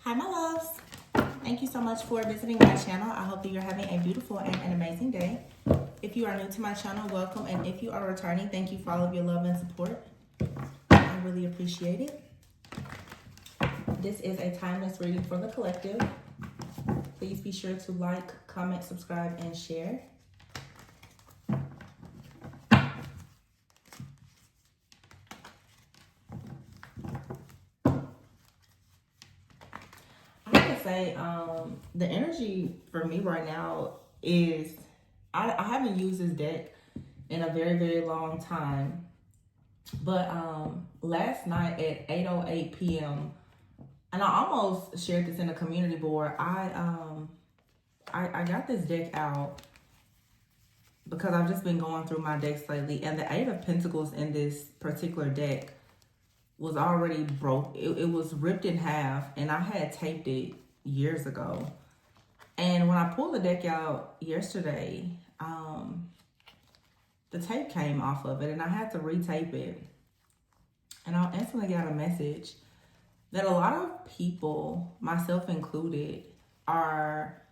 Hi, my loves. Thank you so much for visiting my channel. I hope that you're having a beautiful and an amazing day. If you are new to my channel, welcome. And if you are returning, thank you for all of your love and support. I really appreciate it. This is a timeless reading for the collective. Please be sure to like, comment, subscribe, and share. Say the energy for me right now is I haven't used this deck in a very long time, but last night at 8:08 p.m. and I almost shared this in the community board. I got this deck out because I've just been going through my decks lately, and the Eight of Pentacles in this particular deck was already broke. It was ripped in half, and I had taped it years ago. And when I pulled the deck out yesterday, the tape came off of it, and I had to retape it. And I instantly got a message that a lot of people, myself included, are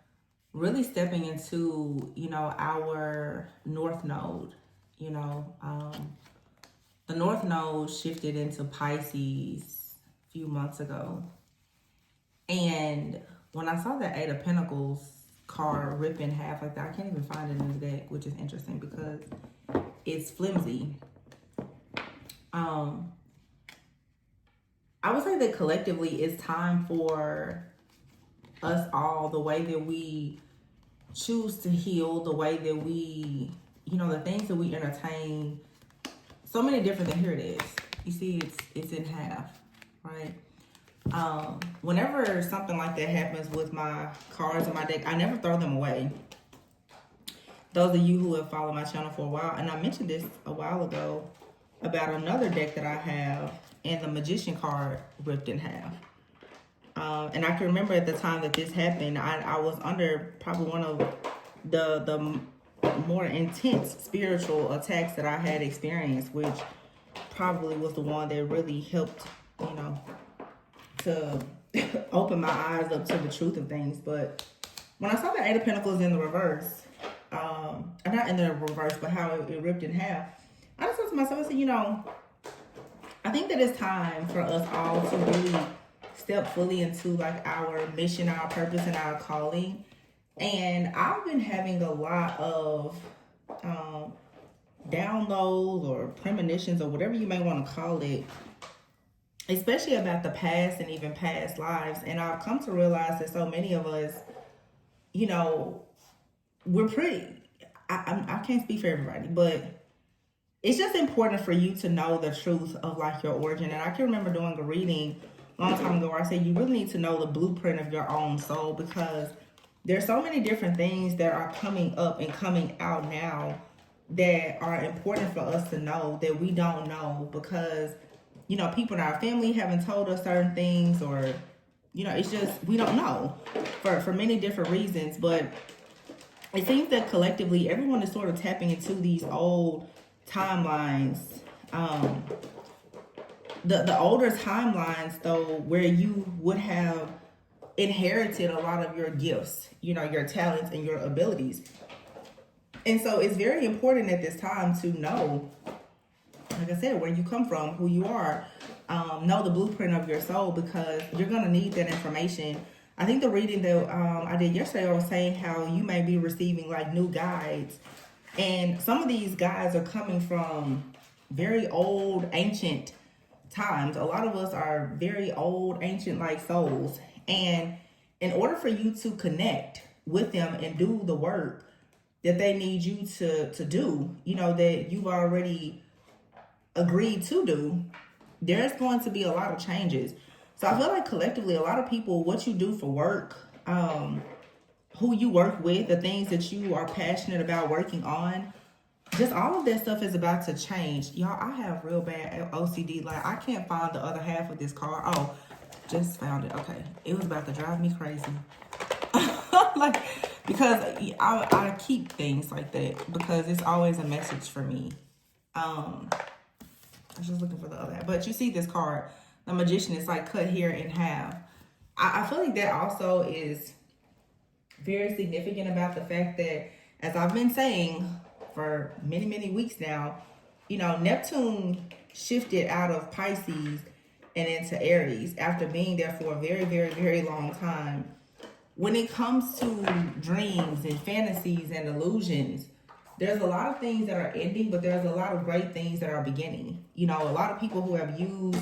really stepping into, our North Node. The North Node shifted into Pisces a few months ago. And when I saw that Eight of Pentacles card rip in half like that, I can't even find it in the deck, which is interesting because it's flimsy. I would say that collectively it's time for us all, the way that we choose to heal, the way that we, the things that we entertain, so many different things. Here it is. You see, it's in half, right? Whenever something like that happens with my cards in my deck, I never throw them away. Those of you who have followed my channel for a while, and I mentioned this a while ago about another deck that I have, and the Magician card ripped in half. And I can remember at the time that this happened, I was under probably one of the more intense spiritual attacks that I had experienced, which probably was the one that really helped, to open my eyes up to the truth of things. But when I saw the Eight of Pentacles in the reverse, not in the reverse, but how it ripped in half, I just thought to myself, I said, I think that it's time for us all to really step fully into like our mission, our purpose, and our calling. And I've been having a lot of downloads or premonitions or whatever you may want to call it, especially about the past and even past lives. And I've come to realize that so many of us, we're pretty, I can't speak for everybody, but it's just important for you to know the truth of like your origin. And I can remember doing a reading a long time ago where I said you really need to know the blueprint of your own soul, because there's so many different things that are coming up and coming out now that are important for us to know that we don't know, because people in our family haven't told us certain things, or it's just we don't know for many different reasons. But it seems that collectively everyone is sort of tapping into these old timelines, the older timelines though, where you would have inherited a lot of your gifts, your talents and your abilities. And so it's very important at this time to know, like I said, where you come from, who you are, know the blueprint of your soul, because you're going to need that information. I think the reading that I did yesterday, I was saying how you may be receiving like new guides. And some of these guides are coming from very old, ancient times. A lot of us are very old, ancient like souls. And in order for you to connect with them and do the work that they need you to do, that you've already agreed to do, there's going to be a lot of changes. So I feel like collectively, a lot of people, what you do for work, who you work with, the things that you are passionate about working on, just all of that stuff is about to change. Y'all, I have real bad OCD. Like, I can't find the other half of this card. Oh, just found it. Okay. It was about to drive me crazy. Like, because I keep things like that because it's always a message for me. I was just looking for the other half. But you see this card, the Magician, is like cut here in half. I feel like that also is very significant about the fact that, as I've been saying for many, many weeks now, you know, Neptune shifted out of Pisces and into Aries after being there for a very, very, very long time. When it comes to dreams and fantasies and illusions, there's a lot of things that are ending, but there's a lot of great things that are beginning. You know, a lot of people who have used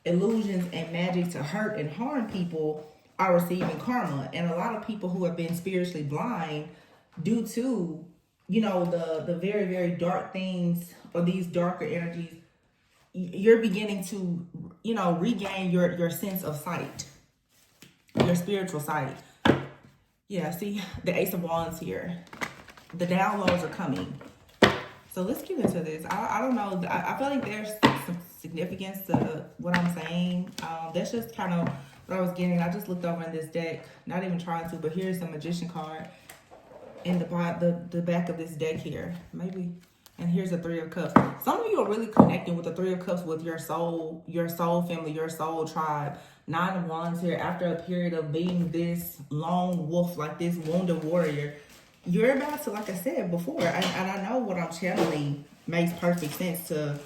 illusions and magic to hurt and harm people are receiving karma. And a lot of people who have been spiritually blind due to, you know, the very, very dark things or these darker energies, you're beginning to, you know, regain your sense of sight, your spiritual sight. Yeah, see the Ace of Wands here. The downloads are coming. So let's get into this. I don't know. I feel like there's some significance to what I'm saying. That's just kind of what I was getting. I just looked over in this deck, not even trying to, but here's the Magician card in the back of this deck here. Maybe. And here's the Three of Cups. Some of you are really connecting with the Three of Cups with your soul family, your soul tribe. Nine of Wands here. After a period of being this lone wolf, like this wounded warrior, you're about to, like I said before, and I know what I'm channeling makes perfect sense to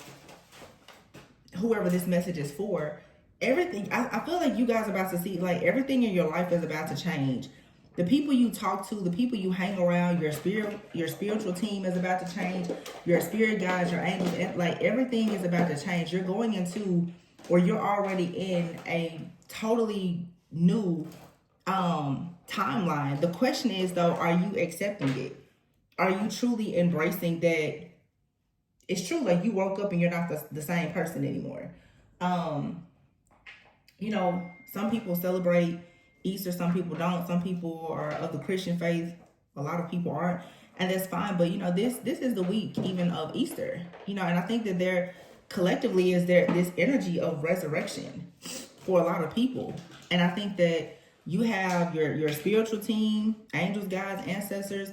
whoever this message is for. Everything, I feel like you guys are about to see, like, everything in your life is about to change. The people you talk to, the people you hang around, your spiritual team is about to change. Your spirit guides, your angels, like, everything is about to change. You're going into, or you're already in a totally new timeline. The question is, though, are you accepting it? Are you truly embracing that it's true, like, you woke up and you're not the same person anymore? You know, some people celebrate Easter, some people don't. Some people are of the Christian faith, a lot of people aren't, and that's fine. But, you know, this is the week even of Easter, you know, and I think that there collectively is there this energy of resurrection for a lot of people. And I think that you have your spiritual team, angels, guides, ancestors.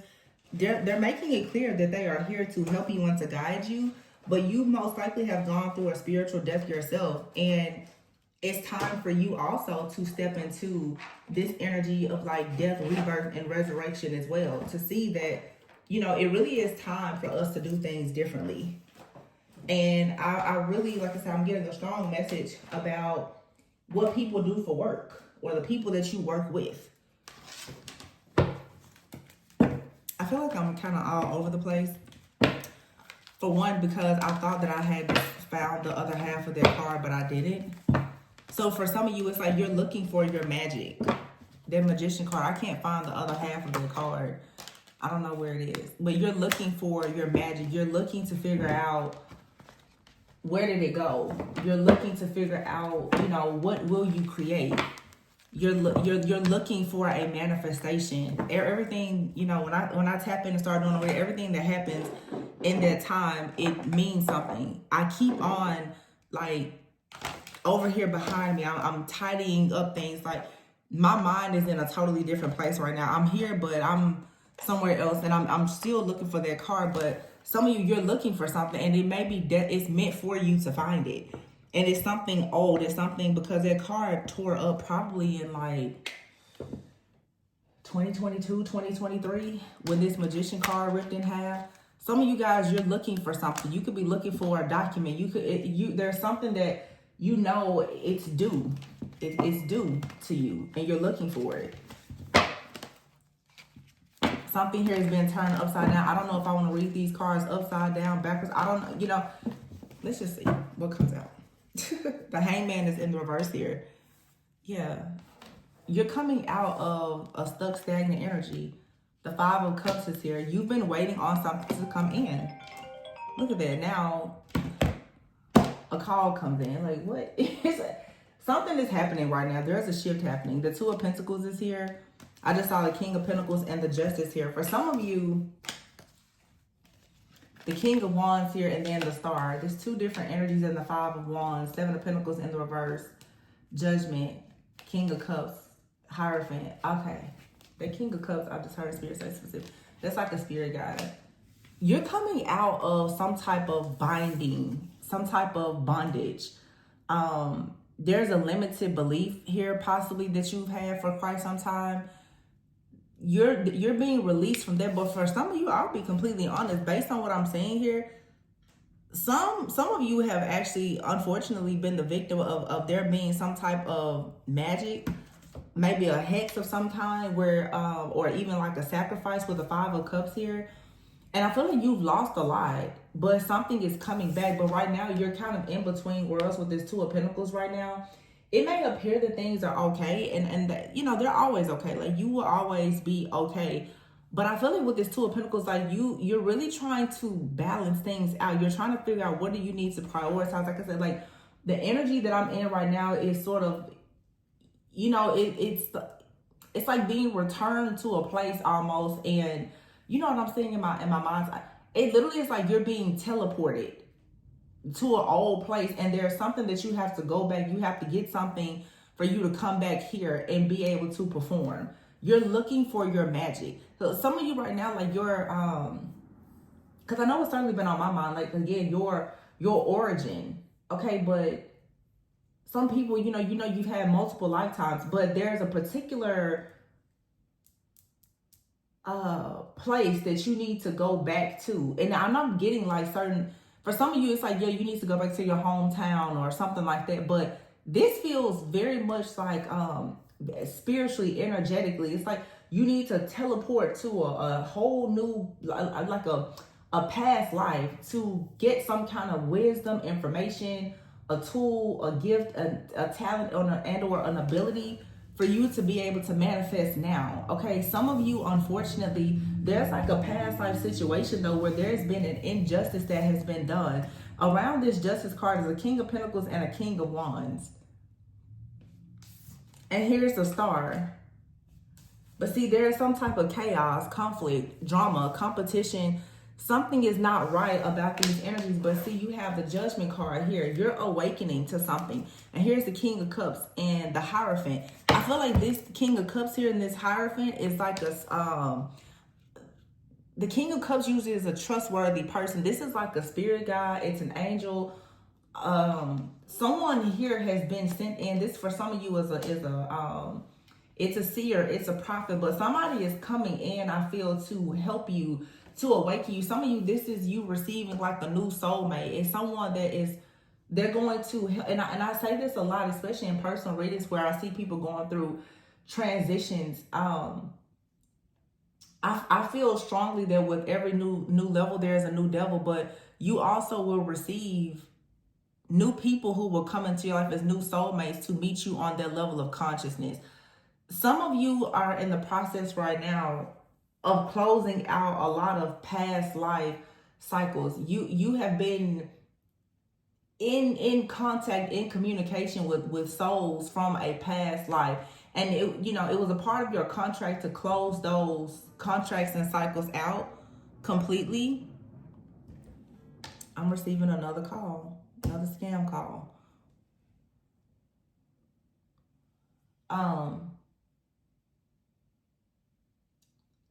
They're making it clear that they are here to help you and to guide you. But you most likely have gone through a spiritual death yourself. And it's time for you also to step into this energy of, like, death, rebirth, and resurrection as well. To see that, you know, it really is time for us to do things differently. And I really, like I said, I'm getting a strong message about what people do for work, or the people that you work with. I feel like I'm kind of all over the place. For one, because I thought that I had found the other half of their card, but I didn't. So for some of you, it's like you're looking for your magic. That Magician card, I can't find the other half of the card. I don't know where it is. But you're looking for your magic. You're looking to figure out, where did it go? You're looking to figure out, you know, what will you create? You're looking for a manifestation. Everything, you know, when I tap in and start doing it, everything that happens in that time, it means something. I keep on, like, over here behind me, I'm tidying up things. Like, my mind is in a totally different place right now. I'm here, but I'm somewhere else, and I'm still looking for that card. But some of you, you're looking for something, and it may be that it's meant for you to find it. And it's something old. It's something, because that card tore up probably in, like, 2022, 2023, when this Magician card ripped in half. Some of you guys, you're looking for something. You could be looking for a document. There's something that, you know, it's due. It's due to you, and you're looking for it. Something here has been turned upside down. I don't know if I want to read these cards upside down, backwards. I don't know. You know, let's just see what comes out. The Hangman is in the reverse here. Yeah. You're coming out of a stuck, stagnant energy. The Five of Cups is here. You've been waiting on something to come in. Look at that. Now, a call comes in. Like, what is it? Something is happening right now. There's a shift happening. The Two of Pentacles is here. I just saw the King of Pentacles and the Justice here. For some of you, the King of Wands here and then the Star. There's two different energies in the Five of Wands. Seven of Pentacles in the reverse. Judgment. King of Cups. Hierophant. Okay. The King of Cups, I just heard Spirit say specific. That's like a spirit guide. You're coming out of some type of binding, some type of bondage. there's a limited belief here possibly that you've had for quite some time. You're being released from that. But for some of you, I'll be completely honest, based on what I'm saying here, some of you have actually unfortunately been the victim of there being some type of magic, maybe a hex of some kind, where or even like a sacrifice with the Five of Cups here. And I feel like you've lost a lot, but something is coming back. But right now, you're kind of in between worlds with this Two of Pentacles right now. It may appear that things are okay, and that, you know, they're always okay. Like, you will always be okay. But I feel like with this Two of Pentacles, like, you're really trying to balance things out. You're trying to figure out what do you need to prioritize. Like I said, like, the energy that I'm in right now is sort of, you know, it's like being returned to a place almost. And you know what I'm saying in my mind? It literally is like you're being teleported to an old place, and there's something that you have to go back. You have to get something for you to come back here and be able to perform. You're looking for your magic. So some of you right now, like, you're because I know it's certainly been on my mind, like, again, your origin. Okay, but some people, you know, you've had multiple lifetimes, but there's a particular place that you need to go back to. And I'm not getting like certain, for some of you, it's like, yeah, you need to go back to your hometown or something like that. But this feels very much like spiritually, energetically, it's like you need to teleport to a whole new, like a past life, to get some kind of wisdom, information, a tool, a gift, a talent, or an ability for you to be able to manifest now. Okay, some of you, unfortunately, there's like a past life situation though, where there's been an injustice that has been done. Around this Justice card is a King of Pentacles and a King of Wands. And here's the Star. But see, there is some type of chaos, conflict, drama, competition. Something is not right about these energies. But see, you have the Judgment card here. You're awakening to something. And here's the King of Cups and the Hierophant. I feel like this King of Cups here and this Hierophant is like a the King of Cups usually is a trustworthy person. This is like a spirit guide. It's an angel. Someone here has been sent in. This for some of you is it's a seer, it's a prophet, but somebody is coming in, I feel, to help you, to awaken you. Some of you, this is you receiving like a new soulmate. It's someone that is, they're going to, and I say this a lot, especially in personal readings where I see people going through transitions. I feel strongly that with every new level, there's a new devil, but you also will receive new people who will come into your life as new soulmates to meet you on their level of consciousness. Some of you are in the process right now of closing out a lot of past life cycles. You have been in contact, in communication with souls from a past life. And it, you know, it was a part of your contract to close those contracts and cycles out completely. I'm receiving another call, another scam call.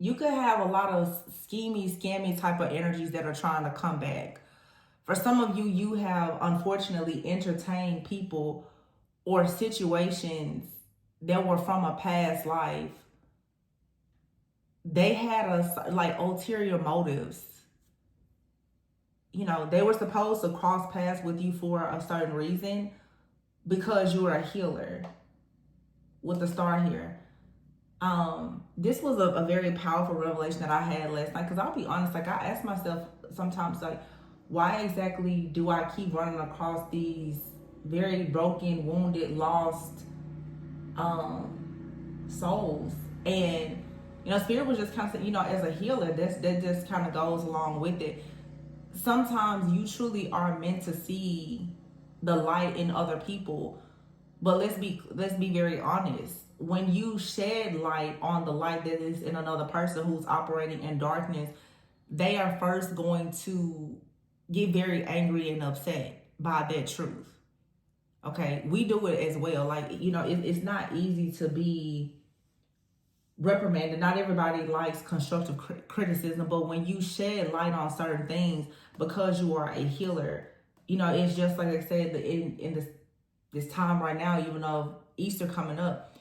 You could have a lot of schemy, scammy type of energies that are trying to come back. For some of you, you have unfortunately entertained people or situations that were from a past life. They had like ulterior motives. You know, they were supposed to cross paths with you for a certain reason because you are a healer with the Star here. This was a very powerful revelation that I had last night, because I'll be honest, like, I ask myself sometimes, like, why exactly do I keep running across these very broken, wounded, lost souls? And, you know, Spirit was just kind of saying, you know, as a healer, that just kind of goes along with it. Sometimes you truly are meant to see the light in other people, but let's be very honest. When you shed light on the light that is in another person who's operating in darkness, they are first going to get very angry and upset by that truth. Okay, we do it as well. Like, you know, it's not easy to be reprimanded. Not everybody likes constructive criticism, but when you shed light on certain things because you are a healer, you know, it's just like I said, in the this time right now, even though Easter coming up,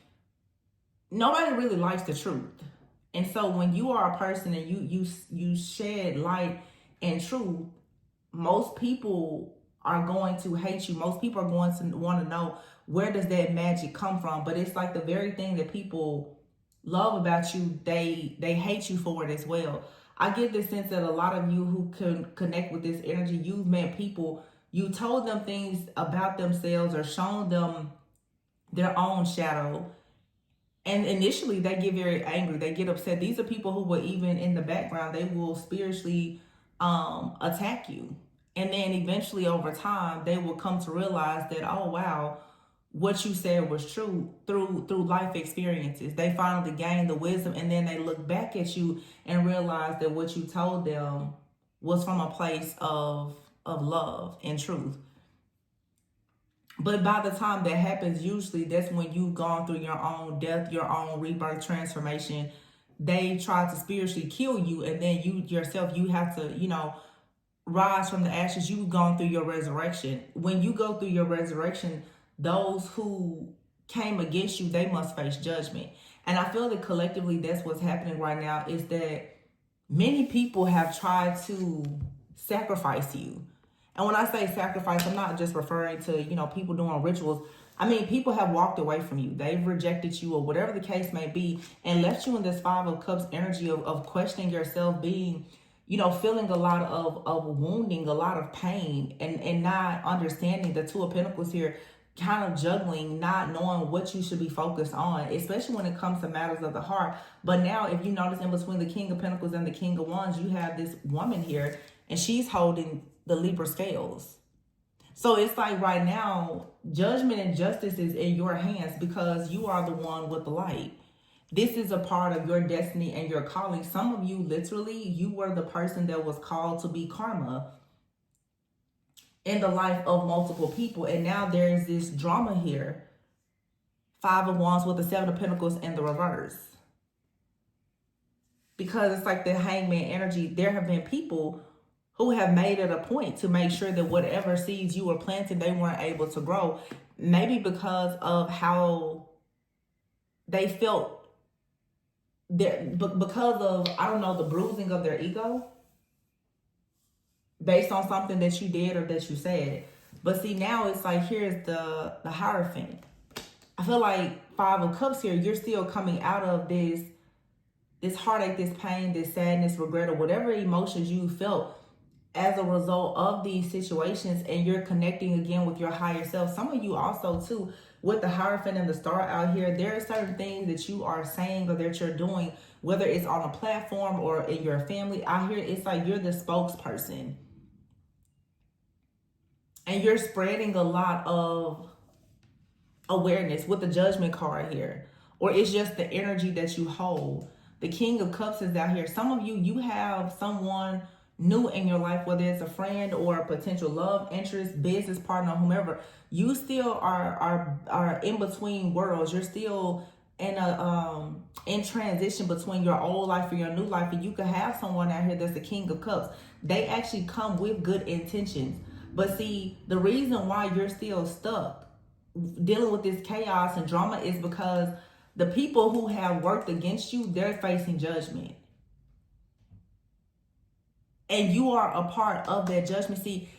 nobody really likes the truth. And so when you are a person and you shed light and truth, most people are going to hate you. Most people are going to want to know, where does that magic come from? But it's like the very thing that people love about you, they hate you for it as well. I get the sense that a lot of you who can connect with this energy, you've met people, you told them things about themselves or shown them their own shadow. And initially they get very angry. They get upset. These are people who will, even in the background, they will spiritually attack you. And then eventually over time, they will come to realize that, oh, wow, what you said was true through life experiences. They finally gain the wisdom, and then they look back at you and realize that what you told them was from a place of love and truth. But by the time that happens, usually that's when you've gone through your own death, your own rebirth transformation. They try to spiritually kill you, and then you yourself, you have to, rise from the ashes. You've gone through your resurrection. When you go through your resurrection, those who came against you, they must face judgment. And I feel that collectively that's what's happening right now, is that many people have tried to sacrifice you. And when I say sacrifice, I'm not just referring to, people doing rituals. I mean, people have walked away from you. They've rejected you, or whatever the case may be, and left you in this Five of Cups energy of questioning yourself, being, feeling a lot of wounding, a lot of pain, and not understanding the Two of Pentacles here, kind of juggling, not knowing what you should be focused on, especially when it comes to matters of the heart. But now, if you notice, in between the King of Pentacles and the King of Wands, you have this woman here, and she's holding the Libra scales. So it's like right now, judgment and justice is in your hands, because you are the one with the light. This is a part of your destiny and your calling. Some of you, literally, you were the person that was called to be karma in the life of multiple people. And now there's this drama here. Five of Wands with the Seven of Pentacles in the reverse. Because it's like the Hangman energy. There have been people who have made it a point to make sure that whatever seeds you were planting, they weren't able to grow. Maybe because of how they felt, because of, I don't know, the bruising of their ego, based on something that you did or that you said. But see, now it's like, here's the Hierophant. I feel like Five of Cups here, you're still coming out of this heartache, this pain, this sadness, regret, or whatever emotions you felt as a result of these situations, and you're connecting again with your higher self. Some of you also too, with the Hierophant and the Star out here, there are certain things that you are saying or that you're doing, whether it's on a platform or in your family out here, it's like you're the spokesperson. And you're spreading a lot of awareness with the Judgment card here. Or it's just the energy that you hold. The King of Cups is out here. Some of you, you have someone new in your life, whether it's a friend or a potential love interest, business partner, whomever. You still are in between worlds. You're still in transition between your old life and your new life. And you could have someone out here that's the King of Cups. They actually come with good intentions. But see, the reason why you're still stuck dealing with this chaos and drama is because the people who have worked against you, they're facing judgment. And you are a part of that judgment. See,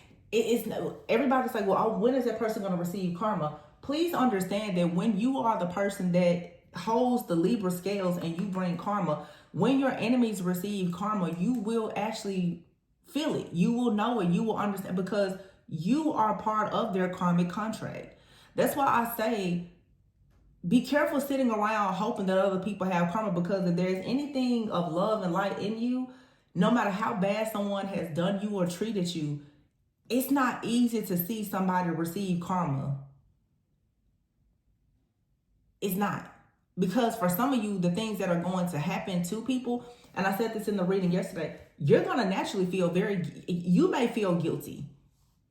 everybody's like, well, when is that person going to receive karma? Please understand that when you are the person that holds the Libra scales and you bring karma, when your enemies receive karma, you will actually feel it. You will know it. You will understand, because you are part of their karmic contract. That's why I say, be careful sitting around hoping that other people have karma, because if there's anything of love and light in you, no matter how bad someone has done you or treated you, it's not easy to see somebody receive karma. It's not. Because for some of you, the things that are going to happen to people, and I said this in the reading yesterday, you're going to naturally feel you may feel guilty.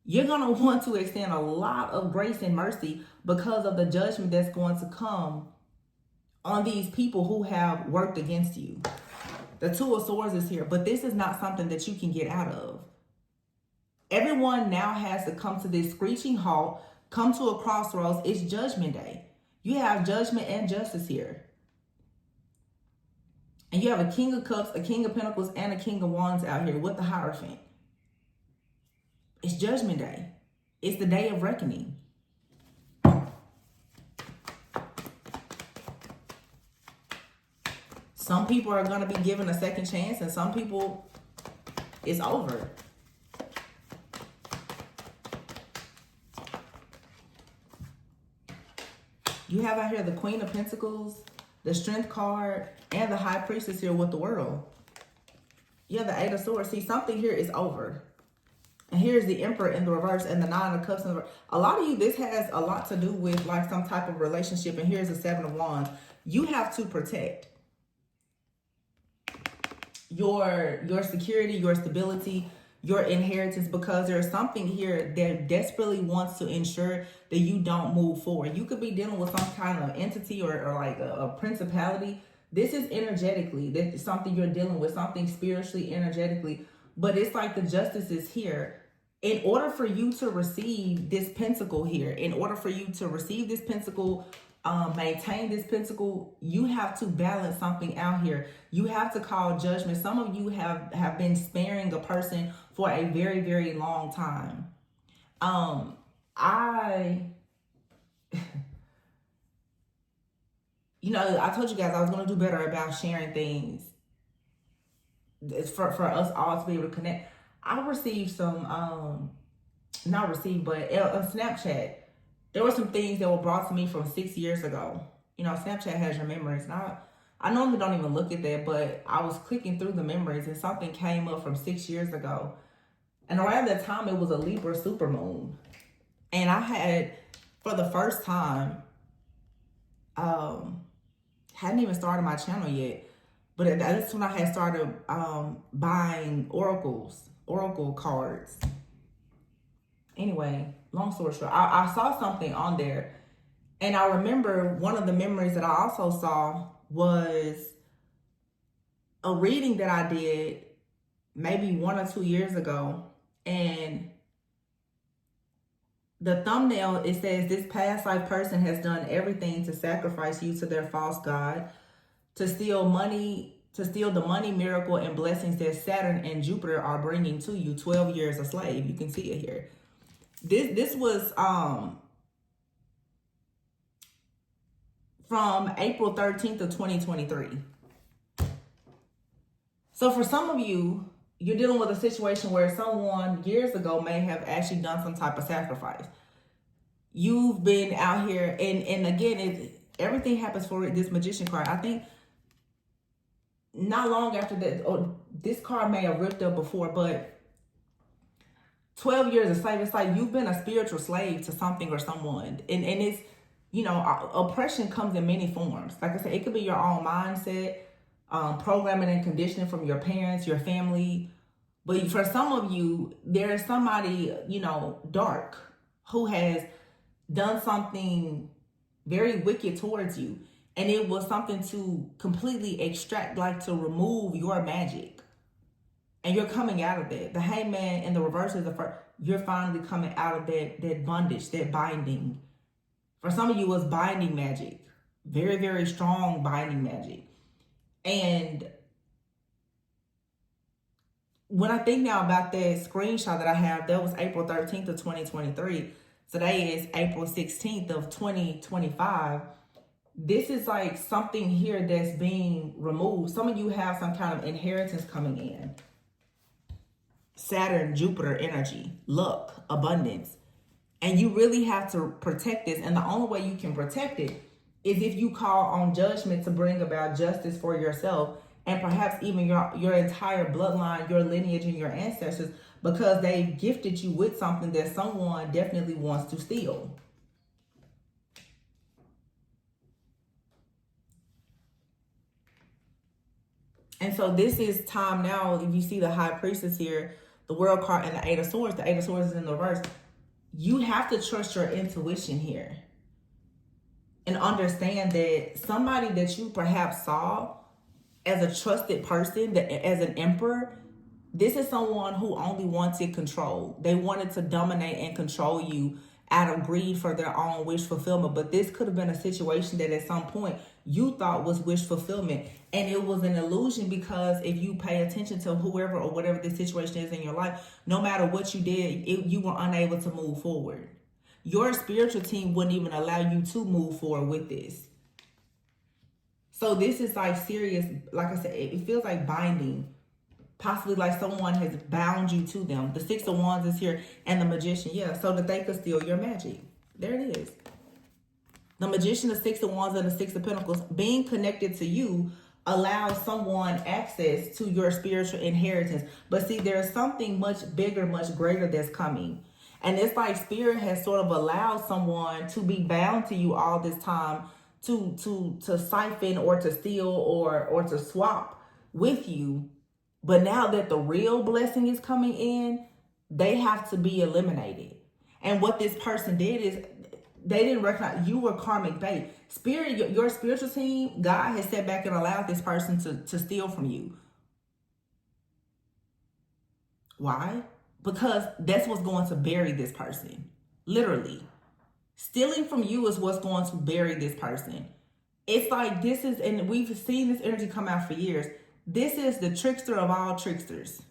You're going to want to extend a lot of grace and mercy because of the judgment that's going to come on these people who have worked against you. The Two of Swords is here, but this is not something that you can get out of. Everyone now has to come to this screeching halt come to a crossroads. It's Judgment Day. You have judgment and justice here. And you have a King of Cups, a King of Pentacles, and a King of Wands out here with the Hierophant. It's Judgment Day. It's the day of reckoning. Some people are going to be given a second chance, and some people, it's over. You have out here the Queen of Pentacles, the Strength card, and the High Priestess here with the World. You have the Eight of Swords. See, something here is over. And here's the Emperor in the reverse and the Nine of Cups in the reverse. A lot of you, this has a lot to do with like some type of relationship. And here's the Seven of Wands. You have to protect your security, your stability, your inheritance, because there's something here that desperately wants to ensure that you don't move forward. You could be dealing with some kind of entity or like a principality. This is energetically, that's something you're dealing with, something spiritually, energetically, but it's like the justice is here. In order for you to receive this pentacle here, in order for you to receive this pentacle, maintain this pentacle, you have to balance something out here. You have to call judgment. Some of you have been sparing a person for a very, very long time. You know, I told you guys I was going to do better about sharing things. It's for us all to be able to connect. I received some, not received, but on Snapchat, there were some things that were brought to me from 6 years ago. You know, Snapchat has your memories. And I normally don't even look at that, but I was clicking through the memories and something came up from 6 years ago. And around that time, it was a Libra supermoon. And I had, for the first time, hadn't even started my channel yet, but that's when I had started buying oracle cards. Anyway, long story short, I saw something on there, and I remember one of the memories that I also saw was a reading that I did maybe 1 or 2 years ago, and the thumbnail, it says, this past life person has done everything to sacrifice you to their false god, to steal the money, miracle, and blessings that Saturn and Jupiter are bringing to you. 12 years a slave. You can see it here. This was from April 13th of 2023. So for some of you, you're dealing with a situation where someone years ago may have actually done some type of sacrifice. You've been out here, and again, everything happens for this Magician card. I think not long after that, or this card may have ripped up before, but 12 years a slave, it's like you've been a spiritual slave to something or someone. And it's, you know, oppression comes in many forms. Like I said, it could be your own mindset, programming and conditioning from your parents, your family. But for some of you, there's somebody, you know, dark, who has done something very wicked towards you. And it was something to completely extract, like to remove your magic. And you're coming out of that. The Hangman in the reverse is the first. You're finally coming out of that bondage, that binding. For some of you, it was binding magic. Very, very strong binding magic. And when I think now about that screenshot that I have, that was April 13th of 2023. Today is April 16th of 2025. This is like something here that's being removed. Some of you have some kind of inheritance coming in. Saturn, Jupiter energy, luck, abundance. And you really have to protect this. And the only way you can protect it is if you call on judgment to bring about justice for yourself, and perhaps even your entire bloodline, your lineage, and your ancestors, because they've gifted you with something that someone definitely wants to steal. And so this is time now. If you see the High Priestess here, the World card, and the Eight of Swords, the Eight of Swords is in the reverse. You have to trust your intuition here and understand that somebody that you perhaps saw as a trusted person, as an emperor, this is someone who only wanted control. They wanted to dominate and control you out of greed for their own wish fulfillment. But this could have been a situation that at some point you thought was wish fulfillment, and it was an illusion, because if you pay attention to whoever or whatever the situation is in your life, no matter what you did, you were unable to move forward. Your spiritual team wouldn't even allow you to move forward with this. So this is like serious. Like I said, it feels like binding. Possibly like someone has bound you to them. The Six of Wands is here, and the Magician, yeah, so that they could steal your magic. There it is. The Magician, the Six of Wands, and the Six of Pentacles. Being connected to you allows someone access to your spiritual inheritance. But see, there's something much bigger, much greater that's coming. And it's like Spirit has sort of allowed someone to be bound to you all this time to siphon or to steal or to swap with you. But now that the real blessing is coming in, they have to be eliminated. And what this person did is they didn't recognize you were karmic bait. Spirit, your spiritual team, God has sat back and allowed this person to steal from you. Why? Because that's what's going to bury this person. Literally. Stealing from you is what's going to bury this person. It's like this is, and we've seen this energy come out for years. This is the trickster of all tricksters.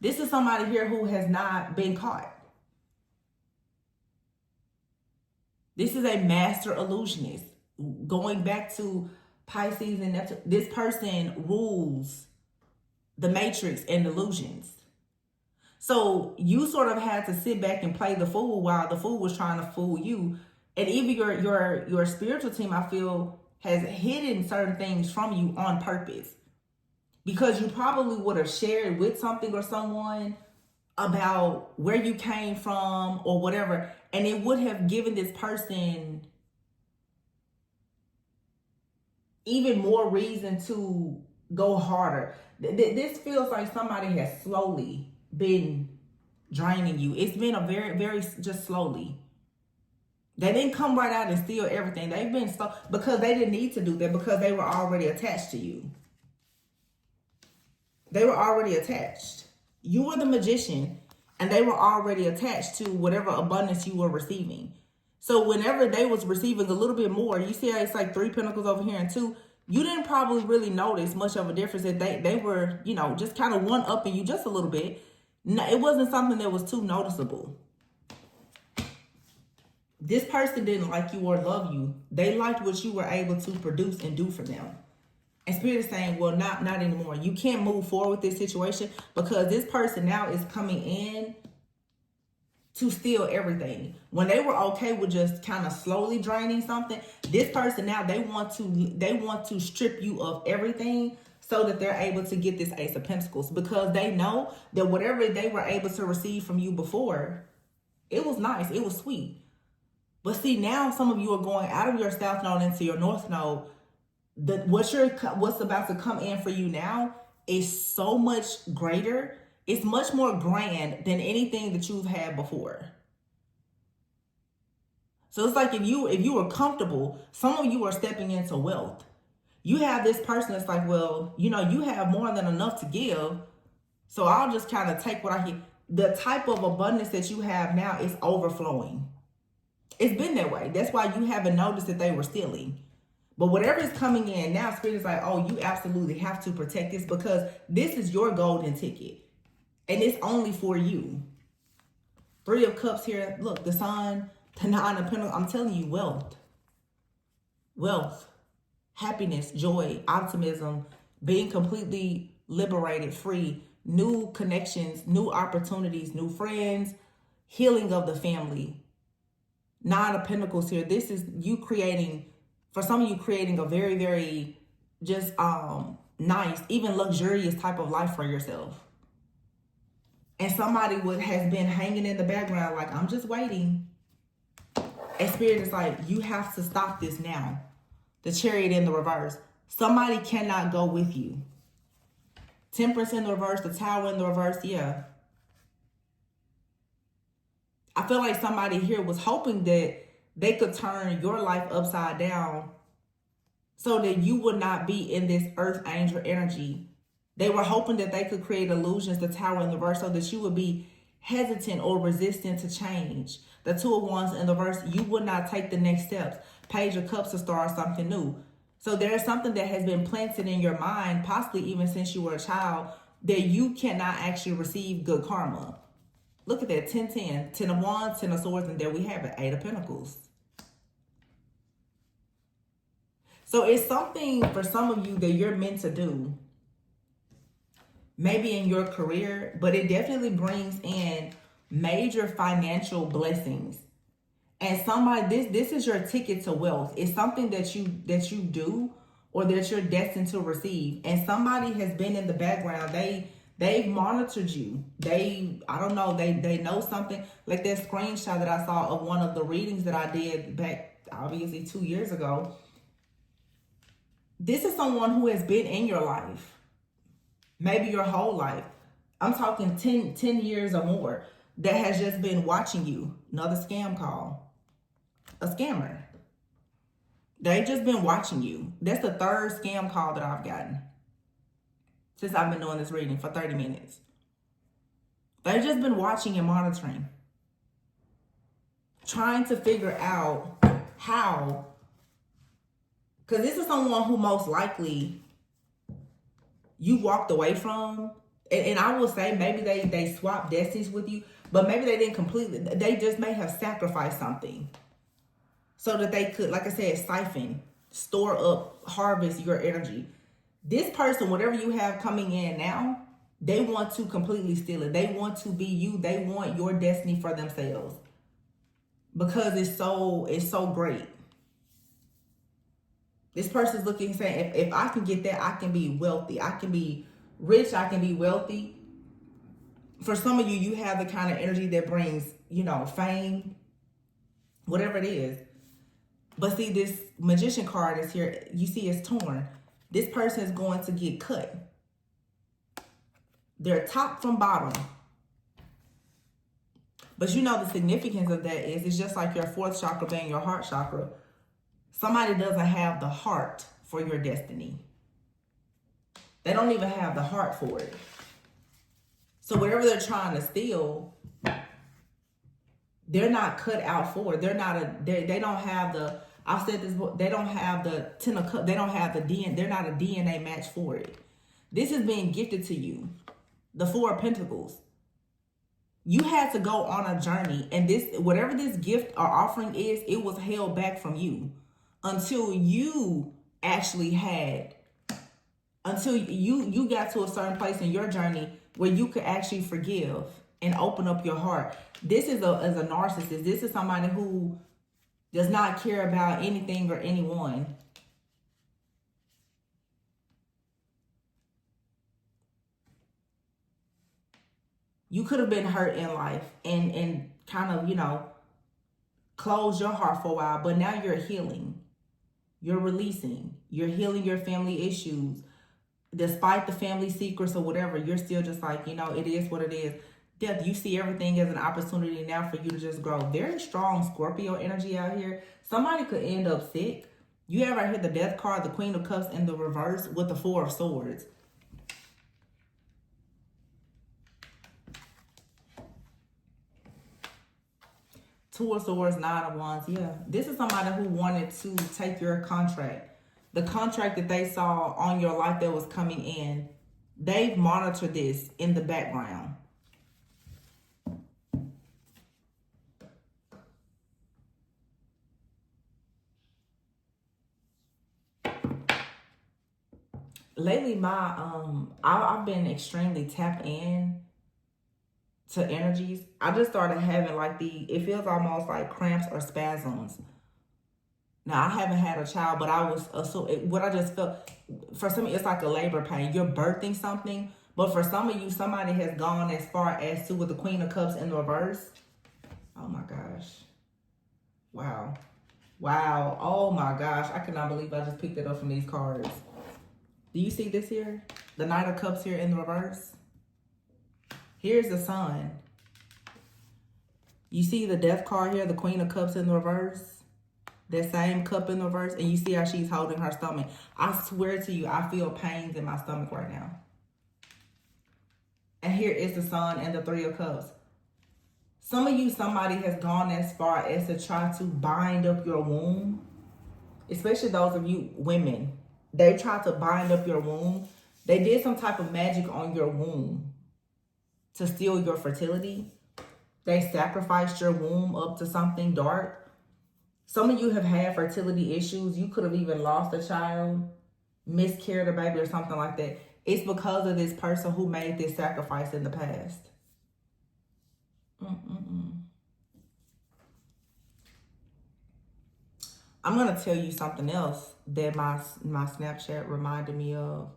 This is somebody here who has not been caught. This is a master illusionist. Going back to Pisces and Neptune, this person rules the matrix and illusions. So you sort of had to sit back and play the fool while the fool was trying to fool you. And even your spiritual team, I feel, has hidden certain things from you on purpose, because you probably would have shared with something or someone about where you came from or whatever, and it would have given this person even more reason to go harder. This feels like somebody has slowly been draining you. It's been a very, very just slowly. They didn't come right out and steal everything. They've been slow because they didn't need to do that, because they were already attached to you. They were already attached. You were the Magician, and they were already attached to whatever abundance you were receiving. So whenever they was receiving a little bit more, you see how it's like 3 pentacles over here and 2, you didn't probably really notice much of a difference. That they were, just kind of one-upping you just a little bit. No, it wasn't something that was too noticeable. This person didn't like you or love you. They liked what you were able to produce and do for them. And Spirit is saying, well, not anymore. You can't move forward with this situation, because this person now is coming in to steal everything. When they were okay with just kind of slowly draining something, this person now, they want to strip you of everything so that they're able to get this Ace of Pentacles, because they know that whatever they were able to receive from you before, it was nice, it was sweet. But see, now some of you are going out of your South Node into your North Node. What's about to come in for you now is so much greater. It's much more grand than anything that you've had before. So it's like if you were comfortable, some of you are stepping into wealth. You have this person that's like, well, you have more than enough to give, so I'll just kind of take what I get. The type of abundance that you have now is overflowing. It's been that way. That's why you haven't noticed that they were stealing. But whatever is coming in now, Spirit is like, oh, you absolutely have to protect this, because this is your golden ticket. And it's only for you. 3 of Cups here. Look, the Sun, the 9 of Pentacles. I'm telling you, wealth. Wealth. Happiness, joy, optimism, being completely liberated, free, new connections, new opportunities, new friends, healing of the family. 9 of Pentacles here. This is you creating, for some of you, creating a very, very just nice, even luxurious type of life for yourself. And somebody has been hanging in the background like, I'm just waiting. And Spirit is like, you have to stop this now. The Chariot in the reverse. Somebody cannot go with you. Temperance in the reverse, the Tower in the reverse, yeah. I feel like somebody here was hoping that they could turn your life upside down so that you would not be in this earth angel energy. They were hoping that they could create illusions, the Tower in the reverse, so that you would be hesitant or resistant to change. The Two of Wands in the verse, you would not take the next steps. Page of Cups to start something new. So there's something that has been planted in your mind, possibly even since you were a child, that you cannot actually receive good karma. Look at that, 10-10. 10 of Wands, 10 of Swords, and there we have it, 8 of Pentacles. So it's something for some of you that you're meant to do. Maybe in your career, but it definitely brings in major financial blessings. And somebody, this is your ticket to wealth. It's something that you do or that you're destined to receive. And somebody has been in the background. They've monitored you. I don't know, they know something. Like that screenshot that I saw of one of the readings that I did back, obviously 2 years ago. This is someone who has been in your life. Maybe your whole life. I'm talking 10 years or more, that has just been watching you. Another scam call. A scammer. They've just been watching you. That's the third scam call that I've gotten since I've been doing this reading for 30 minutes. They've just been watching and monitoring. Trying to figure out how. Because this is someone who most likely you walked away from. And I will say maybe they swapped destinies with you, but maybe they didn't completely. They just may have sacrificed something so that they could, like I said, siphon, store up, harvest your energy. This person, whatever you have coming in now, they want to completely steal it. They want to be you. They want your destiny for themselves because it's so great. This person's looking, saying, if I can get that, I can be wealthy. I can be rich. I can be wealthy. For some of you, you have the kind of energy that brings, fame, whatever it is. But see, this Magician card is here. You see it's torn. This person is going to get cut. They're top from bottom. But the significance of that is it's just like your fourth chakra being your heart chakra. Somebody doesn't have the heart for your destiny. They don't even have the heart for it. So whatever they're trying to steal, they're not cut out for it. They don't have the, I've said this, they don't have the 10 of cups. They don't have the DNA. They're not a DNA match for it. This is being gifted to you. The 4 of Pentacles. You had to go on a journey, and whatever this gift or offering is, it was held back from you. Until you actually until you got to a certain place in your journey where you could actually forgive and open up your heart. This is a narcissist. This is somebody who does not care about anything or anyone. You could have been hurt in life and kind of, closed your heart for a while, but now you're healing. You're releasing. You're healing your family issues. Despite the family secrets or whatever, you're still just like, it is what it is. Death, you see everything as an opportunity now for you to just grow. Very strong Scorpio energy out here. Somebody could end up sick. You ever hit the Death card, the Queen of Cups in the reverse with the 4 of Swords? Two of Swords, 9 of Wands. Yeah, this is somebody who wanted to take your contract. The contract that they saw on your life that was coming in. They've monitored this in the background. Lately, I've been extremely tapped in to energies. I just started having it feels almost like cramps or spasms. Now, I haven't had a child, but what I just felt, for some, it's like a labor pain. You're birthing something, but for some of you, somebody has gone as far as to with the Queen of Cups in the reverse. Oh my gosh. Wow. Wow. Oh my gosh. I cannot believe I just picked it up from these cards. Do you see this here? The Knight of Cups here in the reverse. Here's the Sun. You see the Death card here, the Queen of Cups in the reverse? That same cup in the reverse, and you see how she's holding her stomach. I swear to you, I feel pains in my stomach right now. And here is the Sun and the 3 of Cups. Some of you, somebody has gone as far as to try to bind up your womb, especially those of you women. They tried to bind up your womb. They did some type of magic on your womb to steal your fertility. They sacrificed your womb up to something dark. Some of you have had fertility issues. You could have even lost a child, miscarried a baby or something like that. It's because of this person who made this sacrifice in the past. I'm going to tell you something else that my Snapchat reminded me of.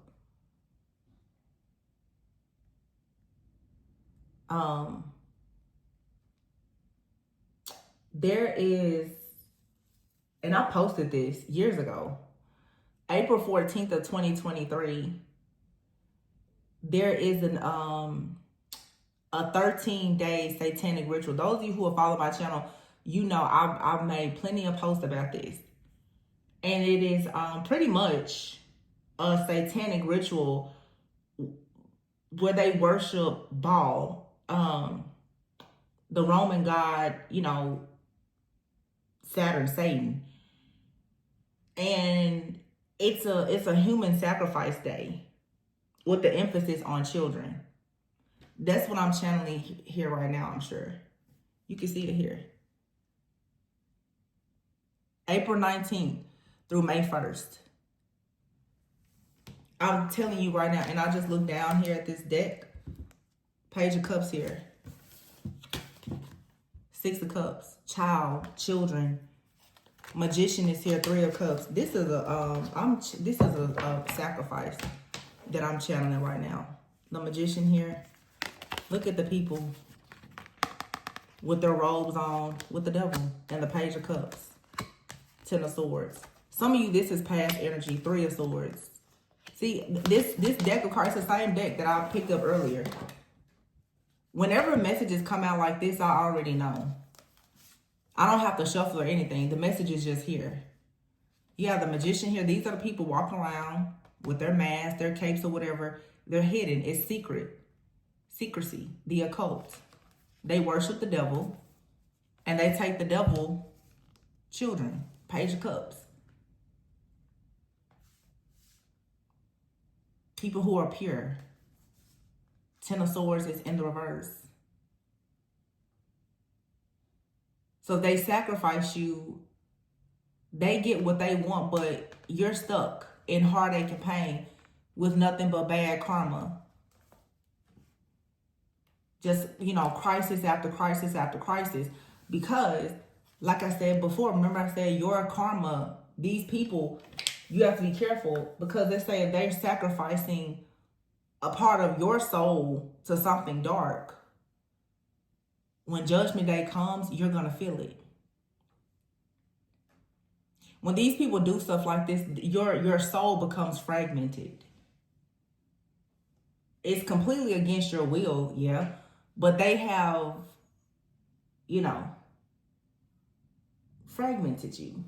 There is, and I posted this years ago, April 14th of 2023, there is a 13-day satanic ritual. Those of you who have followed my channel, you know I've made plenty of posts about this. And it is pretty much a satanic ritual where they worship Baal, the Roman god, you know, Saturn, Satan. And it's a human sacrifice day with the emphasis on children. That's what I'm channeling here right now, I'm sure. You can see it here. April 19th through May 1st. I'm telling you right now, and I just look down here at this deck. Page of Cups here. Six of Cups. Child, children. Magician is here. Three of Cups. This is a sacrifice that I'm channeling right now. The Magician here. Look at the people with their robes on, with the devil, and the Page of Cups. Ten of Swords. Some of you, this is past energy. Three of Swords. See, this deck of cards is the same deck that I picked up earlier. Whenever messages come out like this, I already know. I don't have to shuffle or anything. The message is just here. You have the Magician here. These are the people walking around with their masks, their capes or whatever. They're hidden. It's secret. Secrecy. The occult. They worship the devil. And they take the devil children. Page of Cups. People who are pure. Ten of Swords is in the reverse. So they sacrifice you. They get what they want, but you're stuck in heartache and pain with nothing but bad karma. Just, you know, crisis after crisis after crisis. Because, like I said before, remember I said your karma, these people, you have to be careful because they say they're sacrificing a part of your soul to something dark. When Judgment Day comes, you're going to feel it. When these people do stuff like this, your soul becomes fragmented. It's completely against your will, yeah. But they have, you know, fragmented you.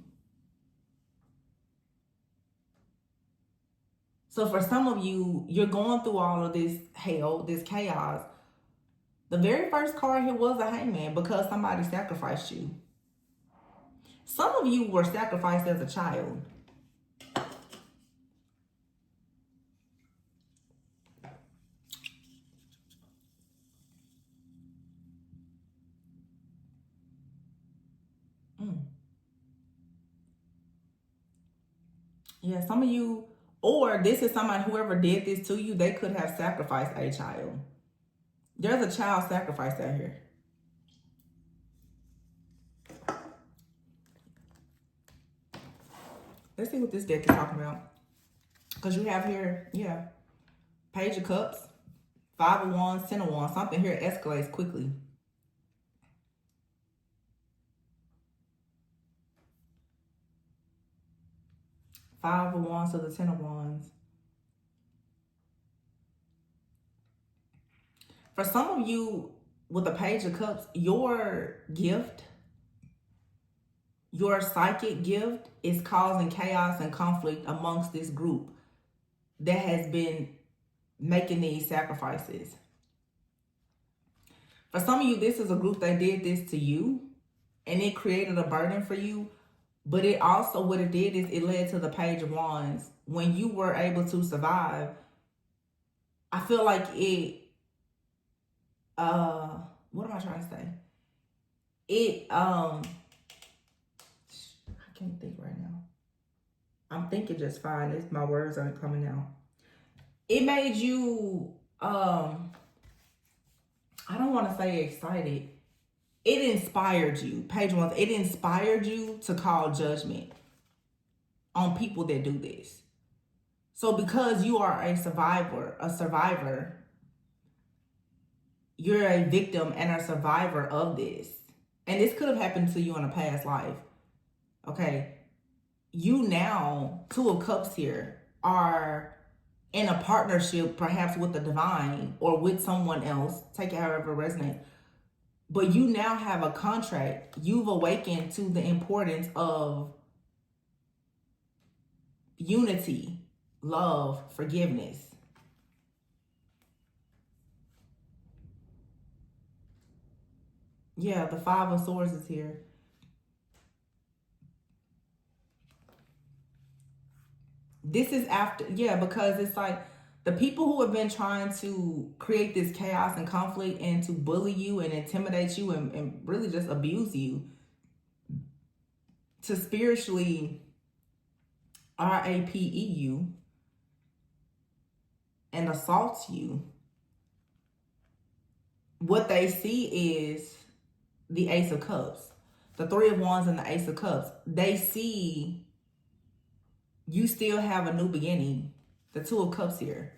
So for some of you, you're going through all of this hell, this chaos. The very first card here was a hangman because somebody sacrificed you. Some of you were sacrificed as a child. Yeah, some of you, or this is somebody, whoever did this to you, they could have sacrificed a child. There's a child sacrifice out here. Let's see what this deck is talking about. Because you have here, yeah, Page of Cups, Five of Wands, Ten of Wands. Something here escalates quickly. Five of Wands to the Ten of Wands. For some of you, with the Page of Cups, your gift, your psychic gift is causing chaos and conflict amongst this group that has been making these sacrifices. For some of you, this is a group that did this to you, and it created a burden for you. But it also, what it did is it led to the Page of Wands. When you were able to survive, I feel like it, what am I trying to say? I can't think right now. I'm thinking just fine. My words aren't coming out. It made you, I don't want to say excited. It inspired you. Page one, it inspired you to call judgment on people that do this. So because you are a survivor, you're a victim and a survivor of this. And this could have happened to you in a past life. Okay. You now, Two of Cups here, are in a partnership perhaps with the divine or with someone else. Take it however it resonates. But you now have a contract. You've awakened to the importance of unity, love, forgiveness. Yeah, the Five of Swords is here. This is after, yeah, because it's like the people who have been trying to create this chaos and conflict and to bully you and intimidate you and really just abuse you, to spiritually rape you and assault you, what they see is the Ace of Cups, the Three of Wands and the Ace of Cups. They see you still have a new beginning. The Two of Cups here.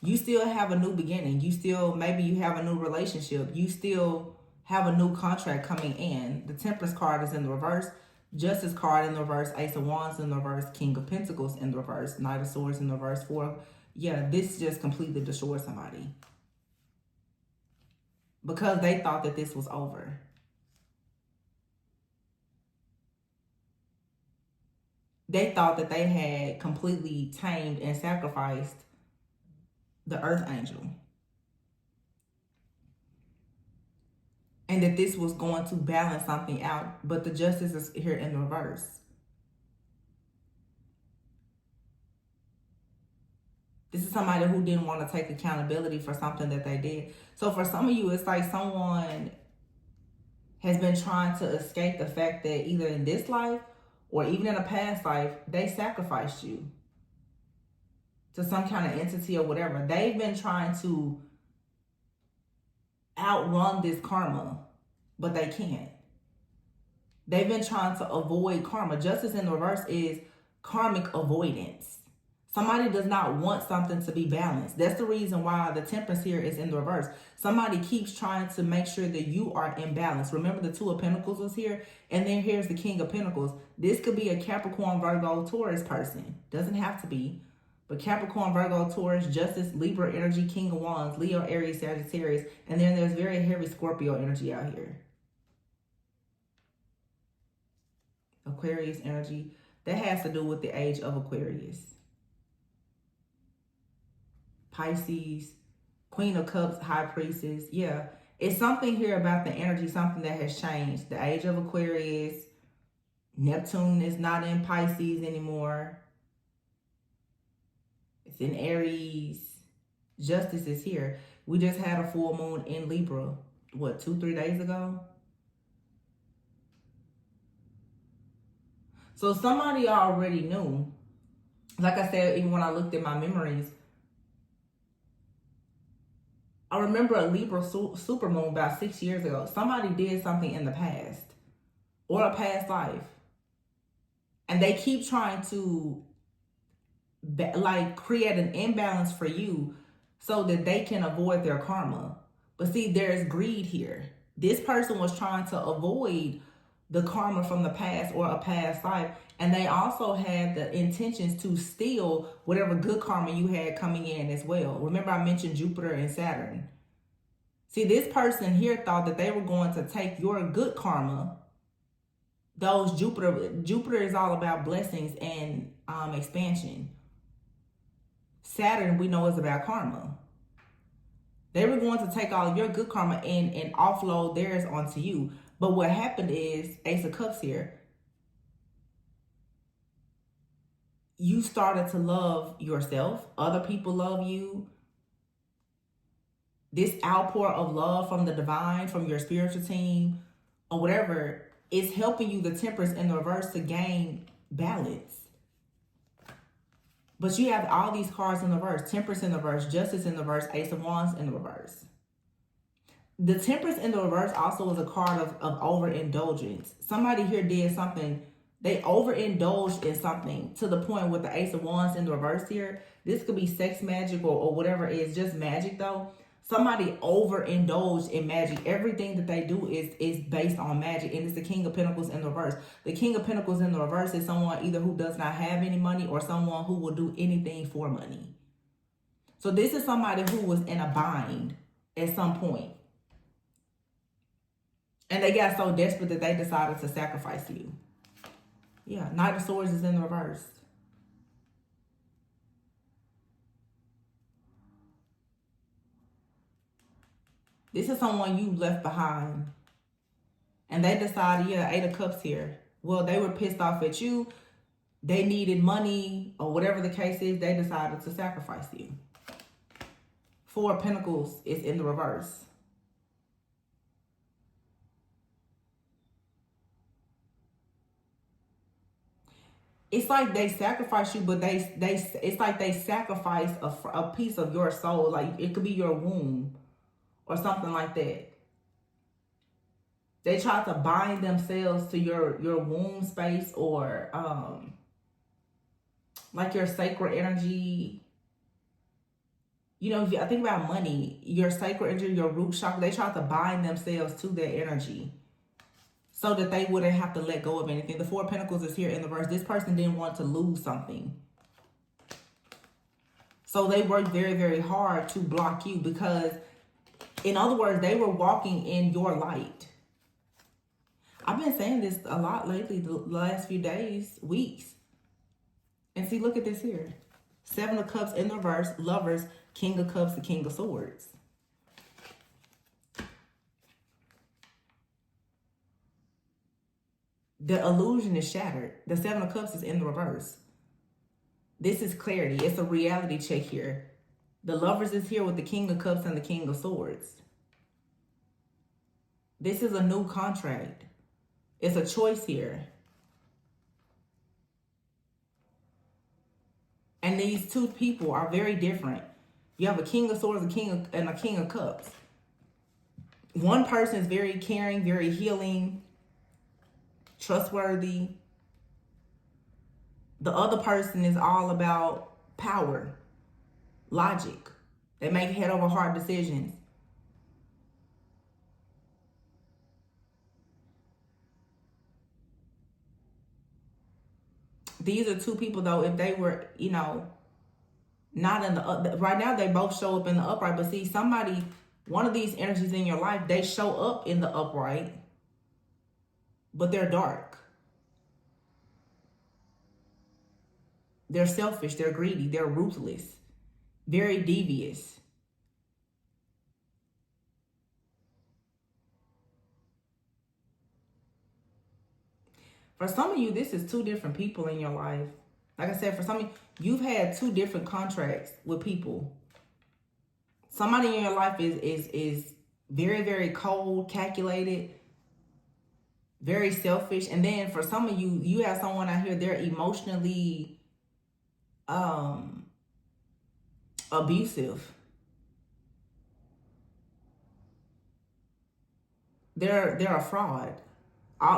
You still have a new beginning. You still, maybe you have a new relationship. You still have a new contract coming in. The Temperance card is in the reverse. Justice card in the reverse. Ace of Wands in the reverse. King of Pentacles in the reverse. Knight of Swords in the reverse. Yeah, this just completely destroyed somebody. Because they thought that this was over. They thought that they had completely tamed and sacrificed the Earth Angel. And that this was going to balance something out. But the Justice is here in the reverse. This is somebody who didn't want to take accountability for something that they did. So for some of you, it's like someone has been trying to escape the fact that either in this life or even in a past life, they sacrificed you to some kind of entity or whatever. They've been trying to outrun this karma, but they can't. They've been trying to avoid karma. Justice in the reverse is karmic avoidance. Somebody does not want something to be balanced. That's the reason why the Temperance here is in the reverse. Somebody keeps trying to make sure that you are in balance. Remember the Two of Pentacles was here, and then here's the King of Pentacles. This could be a Capricorn, Virgo, Taurus person. Doesn't have to be. But Capricorn, Virgo, Taurus, Justice, Libra energy, King of Wands, Leo, Aries, Sagittarius. And then there's very heavy Scorpio energy out here. Aquarius energy. That has to do with the age of Aquarius. Pisces, Queen of Cups, High Priestess. Yeah, it's something here about the energy, something that has changed. The age of Aquarius. Neptune is not in Pisces anymore. It's in Aries. Justice is here. We just had a full moon in Libra, what, 2-3 days ago? So somebody already knew. Like I said, even when I looked at my memories, I remember a Libra supermoon about 6 years ago. Somebody did something in the past or a past life. And they keep trying to like create an imbalance for you so that they can avoid their karma. But see, there's greed here. This person was trying to avoid the karma from the past or a past life. And they also had the intentions to steal whatever good karma you had coming in as well. Remember I mentioned Jupiter and Saturn. See, this person here thought that they were going to take your good karma. Those Jupiter is all about blessings and expansion. Saturn, we know, is about karma. They were going to take all of your good karma and offload theirs onto you. But what happened is, Ace of Cups here, you started to love yourself. Other people love you. This outpour of love from the divine, from your spiritual team, or whatever, is helping you, the Temperance in the reverse, to gain balance. But you have all these cards in the reverse. Temperance in the reverse, Justice in the reverse, Ace of Wands in the reverse. The Temperance in the reverse also is a card of overindulgence. Somebody here did something. They overindulged in something to the point with the Ace of Wands in the reverse here. This could be sex magic or whatever it is, just magic though. Somebody overindulged in magic. Everything that they do is based on magic. And it's the King of Pentacles in the reverse. The King of Pentacles in the reverse is someone either who does not have any money or someone who will do anything for money. So this is somebody who was in a bind at some point. And they got so desperate that they decided to sacrifice you. Yeah, Knight of Swords is in the reverse. This is someone you left behind. And they decided, yeah, Eight of Cups here. Well, they were pissed off at you. They needed money or whatever the case is. They decided to sacrifice you. Four of Pentacles is in the reverse. It's like they sacrifice you, but it's like they sacrifice a piece of your soul. Like it could be your womb or something like that. They try to bind themselves to your womb space or like your sacred energy. You know, if I think about money, your sacred energy, your root chakra, they try to bind themselves to their energy so that they wouldn't have to let go of anything. The Four of Pentacles is here in the verse. This person didn't want to lose something. So they worked very, very hard to block you because, in other words, they were walking in your light. I've been saying this a lot lately, the last few days, weeks. And see, look at this here. Seven of Cups in the reverse, Lovers, King of Cups, the King of Swords. The illusion is shattered. The Seven of Cups is in the reverse. This is clarity. It's a reality check here. The Lovers is here with the King of Cups and the King of Swords. This is a new contract. It's a choice here. And these two people are very different. You have a King of Swords, and a King of Cups. One person is very caring, very healing, trustworthy. The other person is all about power, logic. They make head over heart decisions. These are two people, though, if they were, you know, not in the, right now they both show up in the upright, but see, somebody, one of these energies in your life, they show up in the upright, but they're dark. They're selfish, they're greedy, they're ruthless, very devious. For some of you, this is two different people in your life. Like I said, for some of you, you've had two different contracts with people. Somebody in your life is very, very cold, calculated, very selfish. And then for some of you, you have someone out here, they're emotionally abusive. They're a fraud.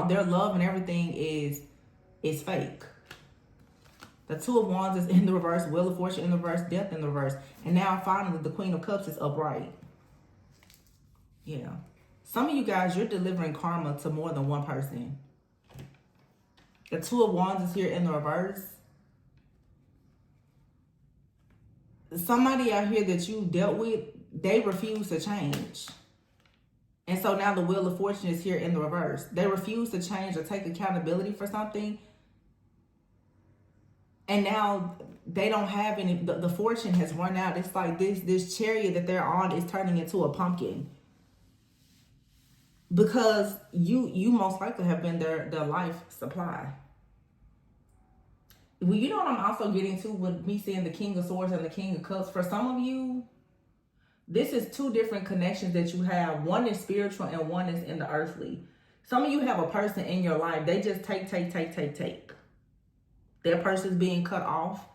Their love and everything is fake. The Two of Wands is in the reverse, Wheel of Fortune in the reverse, Death in the reverse. And now finally the Queen of Cups is upright. Yeah. Some of you guys, you're delivering karma to more than one person. The Two of Wands is here in the reverse. Somebody out here that you dealt with, they refuse to change. And so now the Wheel of Fortune is here in the reverse. They refuse to change or take accountability for something. And now they don't have any, the fortune has run out. It's like this chariot that they're on is turning into a pumpkin. Because you most likely have been their life supply. Well, you know what I'm also getting to with me seeing the King of Swords and the King of Cups? For some of you, this is two different connections that you have. One is spiritual and one is in the earthly. Some of you have a person in your life. They just take. Their person's being cut off.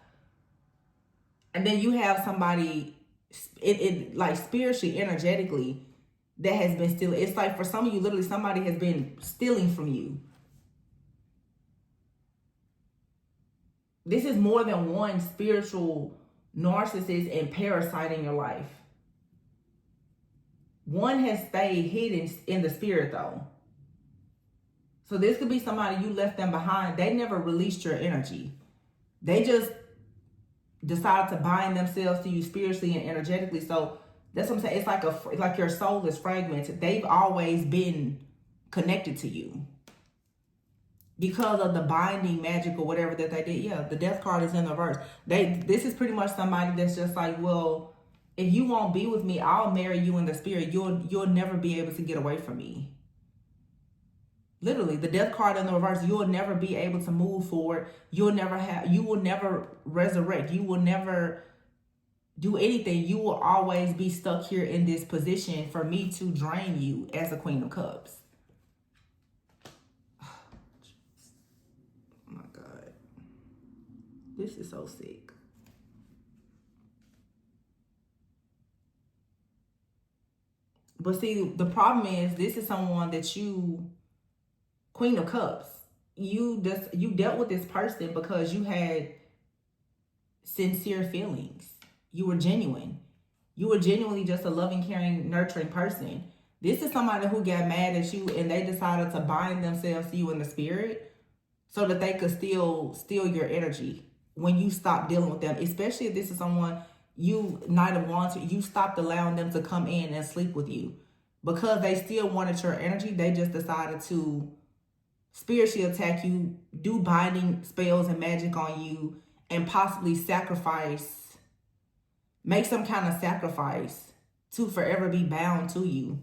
And then you have somebody, it like spiritually, energetically, that has been stealing. It's like for some of you, literally somebody has been stealing from you. This is more than one spiritual narcissist and parasite in your life. One has stayed hidden in the spirit though. So this could be somebody you left them behind. They never released your energy. They just decided to bind themselves to you spiritually and energetically. So that's what I'm saying. It's like your soul is fragmented. They've always been connected to you because of the binding magic or whatever that they did. Yeah, the death card is in the reverse. This is pretty much somebody that's just like, well, if you won't be with me, I'll marry you in the spirit. You'll never be able to get away from me. Literally, the death card in the reverse, you'll never be able to move forward. You will never resurrect. You will never do anything. You will always be stuck here in this position for me to drain you as a Queen of Cups. Oh my God. This is so sick. But see, the problem is this is someone that you, Queen of Cups, you dealt with this person because you had sincere feelings. You were genuine. You were genuinely just a loving, caring, nurturing person. This is somebody who got mad at you and they decided to bind themselves to you in the spirit so that they could steal your energy when you stop dealing with them. Especially if this is someone you, Knight of Wands, you stopped allowing them to come in and sleep with you. Because they still wanted your energy, they just decided to spiritually attack you, do binding spells and magic on you, and possibly make some kind of sacrifice to forever be bound to you.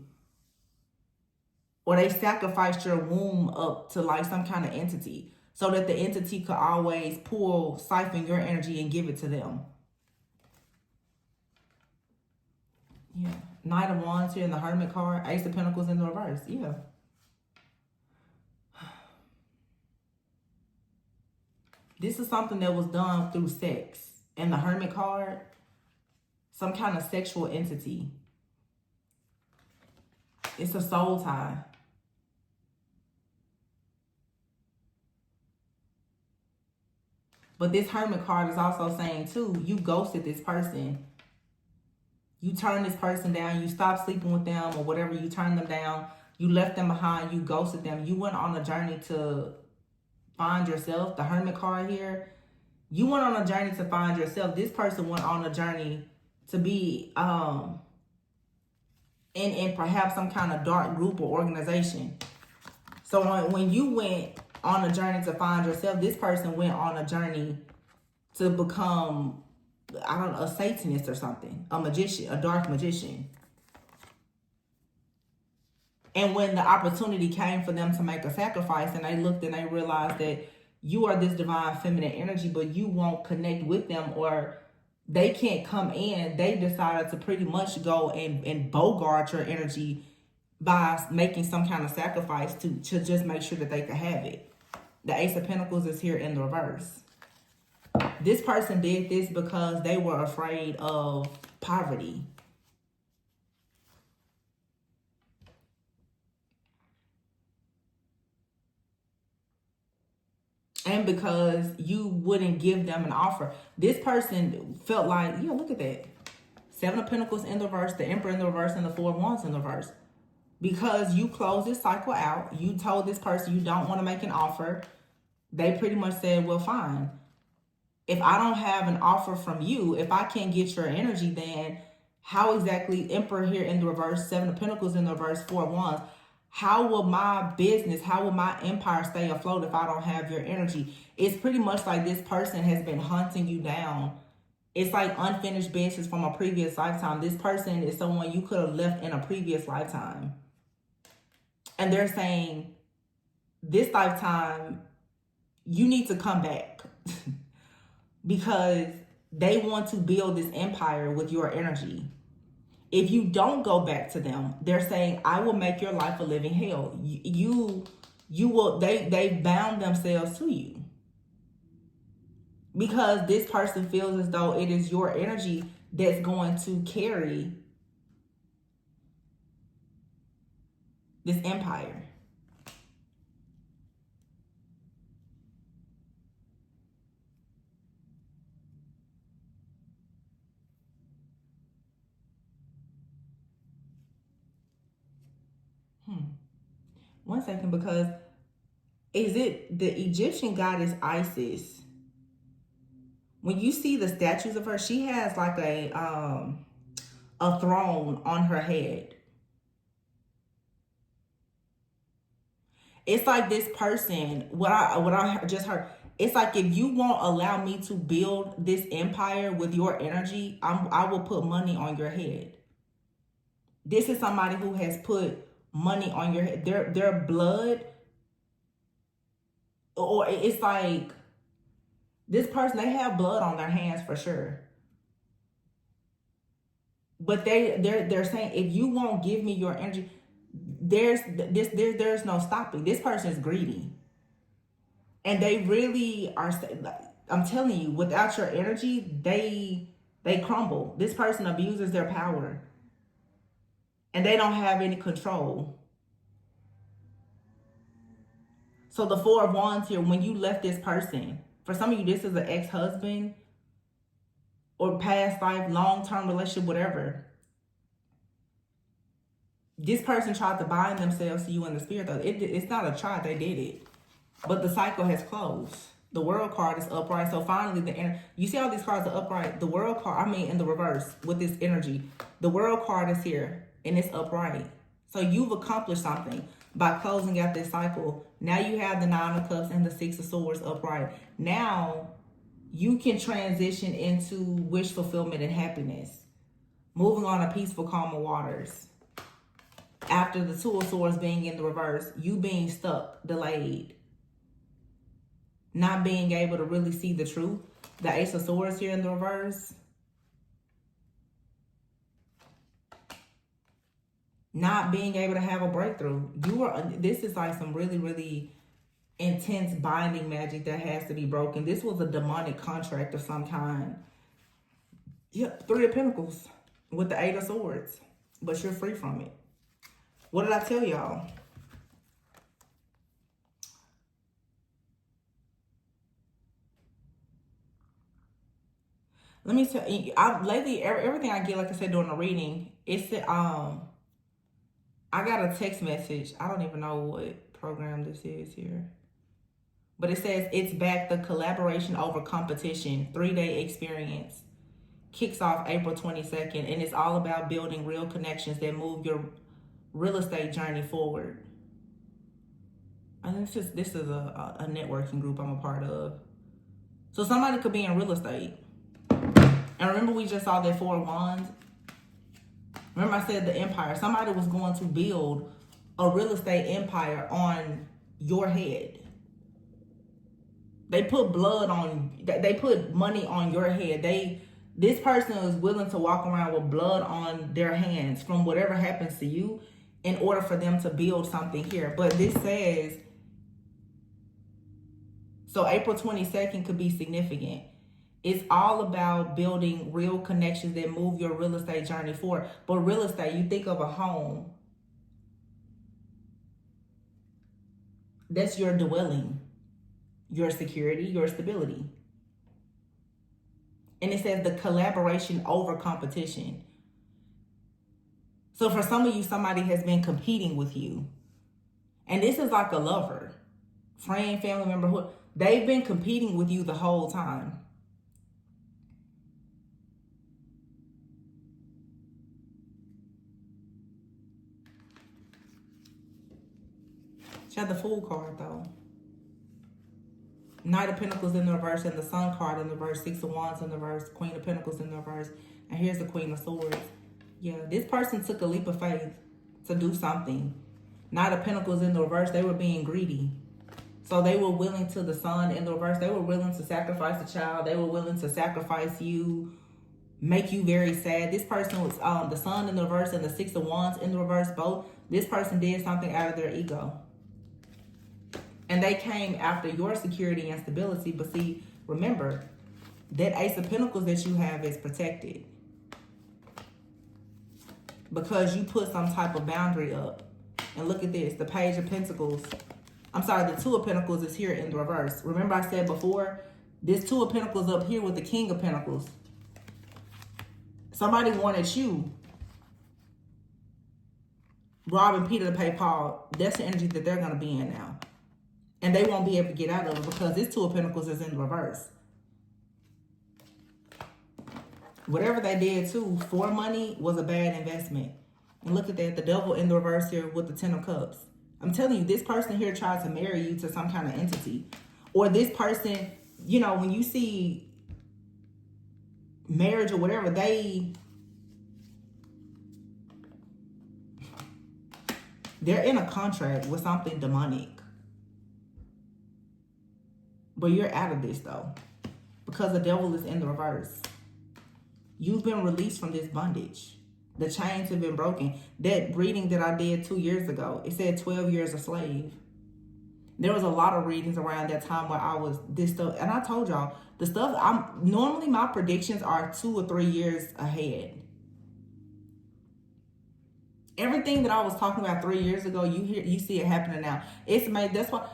Or they sacrificed your womb up to like some kind of entity so that the entity could always siphon your energy and give it to them. Yeah. Knight of Wands here in the Hermit card. Ace of Pentacles in the reverse. Yeah. This is something that was done through sex. And the Hermit card, some kind of sexual entity. It's a soul tie. But this Hermit card is also saying too, you ghosted this person. You turned this person down. You stopped sleeping with them or whatever. You turned them down. You left them behind. You ghosted them. You went on a journey to find yourself. The Hermit card here. You went on a journey to find yourself. This person went on a journey to be in perhaps some kind of dark group or organization. So when you went on a journey to find yourself, this person went on a journey to become, I don't know, a Satanist or something, a magician, a dark magician. And when the opportunity came for them to make a sacrifice and they looked and they realized that you are this divine feminine energy, but you won't connect with them or they can't come in, they decided to pretty much go and bogart your energy by making some kind of sacrifice to just make sure that they could have it. The Ace of Pentacles is here in the reverse. This person did this because they were afraid of poverty. And because you wouldn't give them an offer. This person felt like, yeah, look at that. Seven of Pentacles in the reverse, the Emperor in the reverse, and the Four of Wands in the reverse. Because you closed this cycle out. You told this person you don't want to make an offer. They pretty much said, well, fine. If I don't have an offer from you, if I can't get your energy, then how exactly, Emperor here in the reverse, Seven of Pentacles in the reverse, Four of Wands, How will my business, how will my empire stay afloat if I don't have your energy? It's pretty much like this person has been hunting you down. It's like unfinished business from a previous lifetime. This person is someone you could have left in a previous lifetime. And they're saying, this lifetime, you need to come back. Because they want to build this empire with your energy. If you don't go back to them, they're saying, I will make your life a living hell. You will, they bound themselves to you. Because this person feels as though it is your energy that's going to carry this empire. One second, because is it the Egyptian goddess Isis? When you see the statues of her, she has like a throne on her head. It's like this person, what I just heard, it's like, if you won't allow me to build this empire with your energy, I will put money on your head. This is somebody who has put money on your head. Their blood, or it's like this person, they have blood on their hands for sure. But they're saying, if you won't give me your energy, there's no stopping. This person is greedy. And they really are, I'm telling you, without your energy, they crumble. This person abuses their power. And they don't have any control. So the Four of Wands here, when you left this person, for some of you, this is an ex-husband or past life, long-term relationship, whatever. This person tried to bind themselves to you in the spirit, though. It's not a try, they did it. But the cycle has closed. The World card is upright. So finally, you see all these cards are upright. The World card, in the reverse with this energy. The World card is here and it's upright. So you've accomplished something by closing out this cycle. Now you have the Nine of Cups and the Six of Swords upright. Now you can transition into wish fulfillment and happiness. Moving on to peaceful, calmer waters. After the Two of Swords being in the reverse, you being stuck, delayed. Not being able to really see the truth. The Ace of Swords here in the reverse. Not being able to have a breakthrough. This is like some really, really intense binding magic that has to be broken. This was a demonic contract of some kind. Yep, Three of Pentacles with the Eight of Swords. But you're free from it. What did I tell y'all? Let me tell you, lately, everything I get, like I said, during the reading, it's I got a text message. I don't even know what program this is here. But it says, it's back, the collaboration over competition, 3-day experience. Kicks off April 22nd. And it's all about building real connections that move your real estate journey forward. And this is a networking group I'm a part of. So somebody could be in real estate. And remember, we just saw that Four of Wands. Remember I said the empire. Somebody was going to build a real estate empire on your head. They put blood on, they put money on your head. This person is willing to walk around with blood on their hands from whatever happens to you in order for them to build something here. But this says, so April 22nd could be significant. It's all about building real connections that move your real estate journey forward. But real estate, you think of a home. That's your dwelling, your security, your stability. And it says the collaboration over competition. So for some of you, somebody has been competing with you. And this is like a lover, friend, family member. They've been competing with you the whole time. She had the Fool card, though. Knight of Pentacles in the reverse and the Sun card in the reverse. Six of Wands in the reverse. Queen of Pentacles in the reverse. And here's the Queen of Swords. Yeah, this person took a leap of faith to do something. Knight of Pentacles in the reverse. They were being greedy. So they were willing to, the Sun in the reverse, they were willing to sacrifice a child. They were willing to sacrifice you, make you very sad. This person was the Sun in the reverse and the Six of Wands in the reverse. Both. This person did something out of their ego. And they came after your security and stability. But see, remember, that Ace of Pentacles that you have is protected. Because you put some type of boundary up. And look at this. The Page of Pentacles. I'm sorry, the Two of Pentacles is here in the reverse. Remember I said before, this Two of Pentacles up here with the King of Pentacles. Somebody wanted you robbing Peter to pay Paul. That's the energy that they're going to be in now. And they won't be able to get out of it because this Two of Pentacles is in the reverse. Whatever they did too for money was a bad investment. And look at that, the Devil in the reverse here with the Ten of Cups. I'm telling you, this person here tried to marry you to some kind of entity. Or this person, you know, when you see marriage or whatever, they're in a contract with something demonic. But you're out of this though, because the Devil is in the reverse. You've been released from this bondage. The chains have been broken. That reading that I did 2 years ago, it said 12 years a slave. There was a lot of readings around that time where I was this stuff. And I told y'all, the stuff, normally my predictions are 2 or 3 years ahead. Everything that I was talking about 3 years ago, you see it happening now. That's why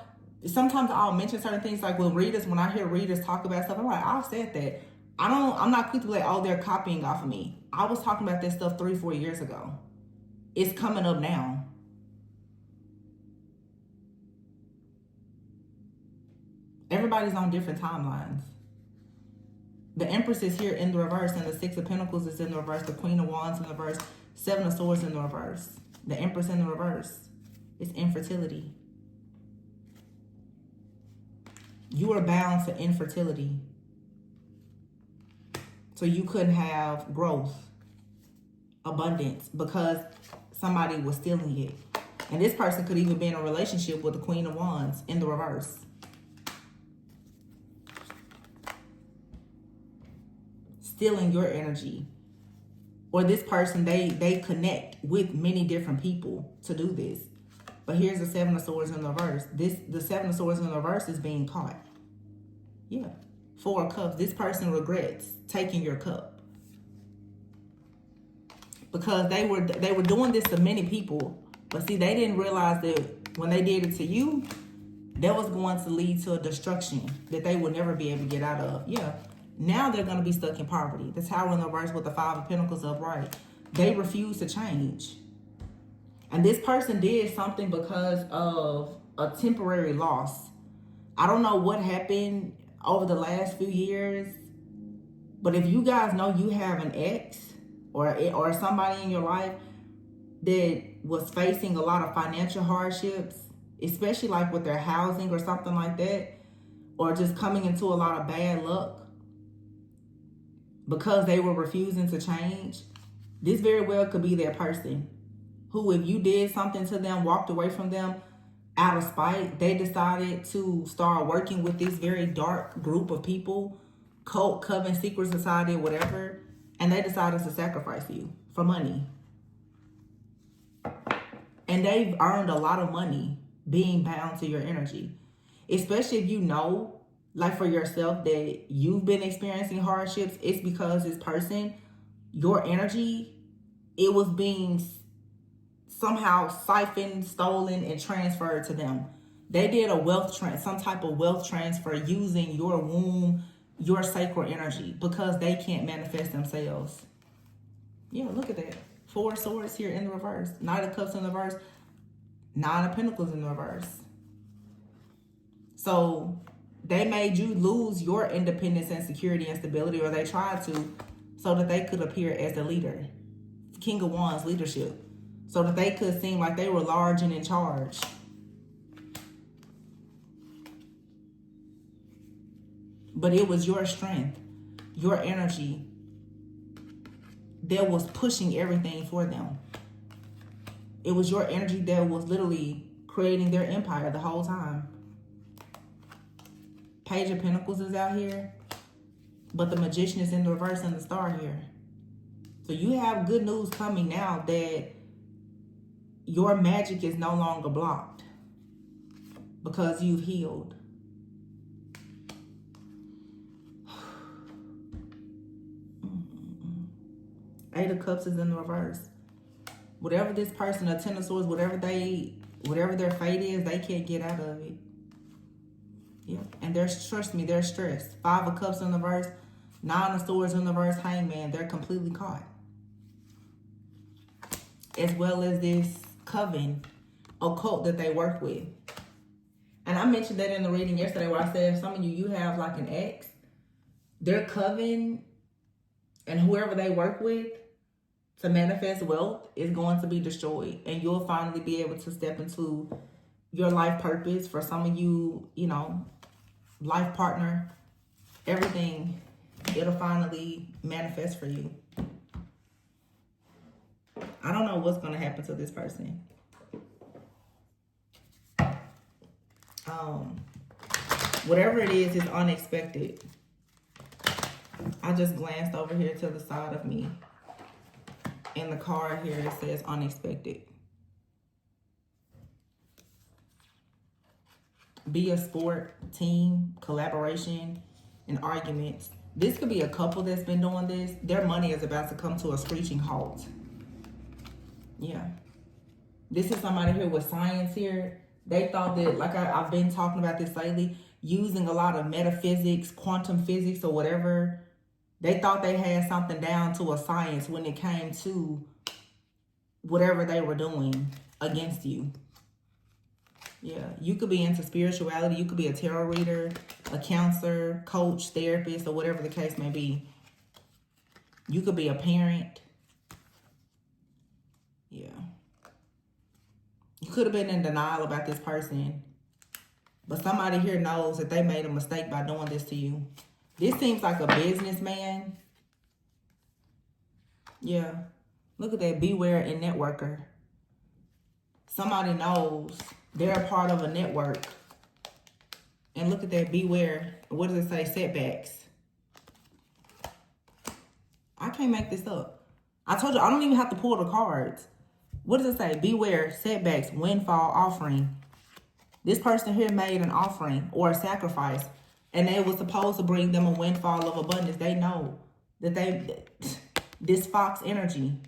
sometimes I'll mention certain things, like when I hear readers talk about stuff, I'm like, I've said that. I'm not quick to be like, oh, they're copying off of me. I was talking about this stuff 3-4 years ago. It's coming up now. Everybody's on different timelines. The Empress is here in the reverse, and the Six of Pentacles is in the reverse. The Queen of Wands in the reverse. Seven of Swords in the reverse. The Empress in the reverse. It's infertility. You are bound to infertility. So you couldn't have growth, abundance, because somebody was stealing it. And this person could even be in a relationship with the Queen of Wands in the reverse. Stealing your energy. Or this person, they connect with many different people to do this. But here's the Seven of Swords in the reverse. The Seven of Swords in the reverse is being caught. Yeah. Four of Cups. This person regrets taking your cup. Because they were doing this to many people. But see, they didn't realize that when they did it to you, that was going to lead to a destruction that they would never be able to get out of. Yeah. Now they're going to be stuck in poverty. The Tower in the reverse with the Five of Pentacles upright. They refuse to change. And this person did something because of a temporary loss. I don't know what happened over the last few years, but if you guys know you have an ex or somebody in your life that was facing a lot of financial hardships, especially like with their housing or something like that, or just coming into a lot of bad luck because they were refusing to change, this very well could be that person who, if you did something to them, walked away from them, out of spite, they decided to start working with this very dark group of people, cult, coven, secret society, whatever, and they decided to sacrifice you for money. And they've earned a lot of money being bound to your energy. Especially if you know, like for yourself, that you've been experiencing hardships, it's because this person, your energy, it was being somehow siphoned, stolen, and transferred to them. They did some type of wealth transfer using your womb, your sacred energy, because they can't manifest themselves. Yeah, look at that. Four of Swords here in the reverse. Knight of Cups in the reverse. Nine of Pentacles in the reverse. So they made you lose your independence and security and stability, or they tried to, so that they could appear as the leader. King of Wands, leadership. So that they could seem like they were large and in charge. But it was your strength, your energy that was pushing everything for them. It was your energy that was literally creating their empire the whole time. Page of Pentacles is out here, but the Magician is in the reverse and the Star here. So you have good news coming now that your magic is no longer blocked because you've healed. Eight of Cups is in the reverse. Whatever this person, a Ten of Swords, whatever their fate is, they can't get out of it. Yeah, and trust me, they're stressed. Five of Cups in the reverse, Nine of Swords in the reverse, Hangman. They're completely caught. As well as this coven, occult that they work with. And I mentioned that in the reading yesterday where I said some of you have like an ex. Their coven and whoever they work with to manifest wealth is going to be destroyed. And you'll finally be able to step into your life purpose. For some of you, you know, life partner, everything, it'll finally manifest for you. I don't know what's going to happen to this person. Whatever it is unexpected. I just glanced over here to the side of me. In the card here, it says unexpected. Be a sport, team, collaboration, and arguments. This could be a couple that's been doing this. Their money is about to come to a screeching halt. Yeah. This is somebody here with science here. They thought that, like I've been talking about this lately, using a lot of metaphysics, quantum physics, or whatever. They thought they had something down to a science when it came to whatever they were doing against you. Yeah, you could be into spirituality. You could be a tarot reader, a counselor, coach, therapist, or whatever the case may be. You could be a parent. Yeah. You could have been in denial about this person. But somebody here knows that they made a mistake by doing this to you. This seems like a businessman. Yeah. Look at that. Beware a networker. Somebody knows they're a part of a network. And look at that. Beware. What does it say? Setbacks. I can't make this up. I told you, I don't even have to pull the cards. What does it say? Beware, setbacks, windfall, offering. This person here made an offering or a sacrifice, and they was supposed to bring them a windfall of abundance. They know that this fox energy,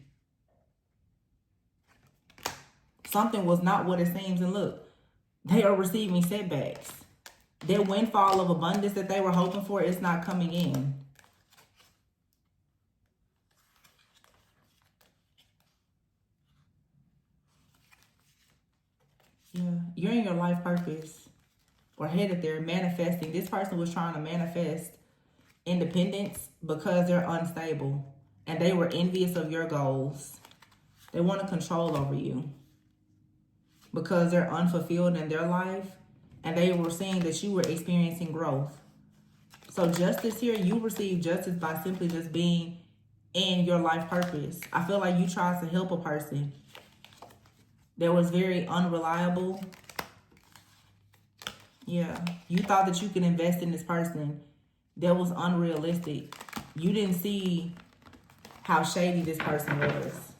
something was not what it seems. And look, they are receiving setbacks. Their windfall of abundance that they were hoping for is not coming in. Yeah, you're in your life purpose or headed there, manifesting. This person was trying to manifest independence because they're unstable and they were envious of your goals. They want to control over you because they're unfulfilled in their life and they were seeing that you were experiencing growth. So justice here, you receive justice by simply just being in your life purpose. I feel like you tried to help a person that was very unreliable. Yeah, you thought that you could invest in this person that was unrealistic. You didn't see how shady this person was.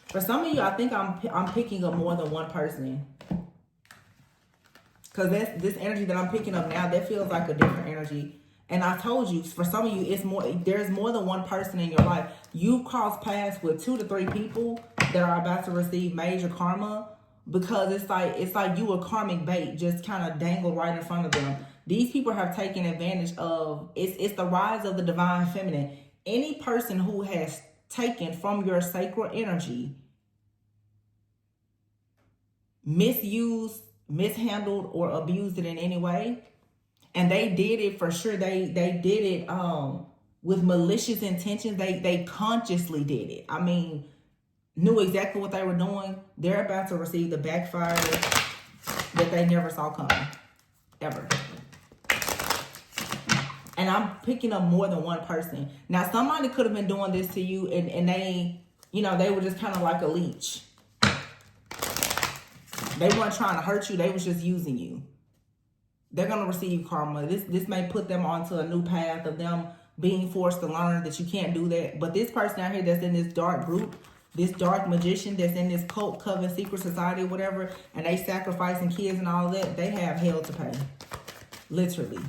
For some of you, I think I'm picking up more than one person. Because this energy that I'm picking up now, that feels like a different energy. And I told you, for some of you, there's more than one person in your life. You cross paths with 2 to 3 people that are about to receive major karma, because it's like you were karmic bait just kind of dangled right in front of them. These people have taken advantage of, it's the rise of the divine feminine. Any person who has taken from your sacred energy, misused, mishandled, or abused it in any way, and they did it for sure. They did it with malicious intentions. They consciously did it. I mean, knew exactly what they were doing. They're about to receive the backfire that they never saw coming. Ever. And I'm picking up more than one person. Now, somebody could have been doing this to you and they, you know, they were just kind of like a leech. They weren't trying to hurt you. They was just using you. They're going to receive karma. This may put them onto a new path of them being forced to learn that you can't do that. But this person out here that's in this dark group, this dark magician that's in this cult, coven, secret society, whatever, and they sacrificing kids and all that, they have hell to pay. Literally.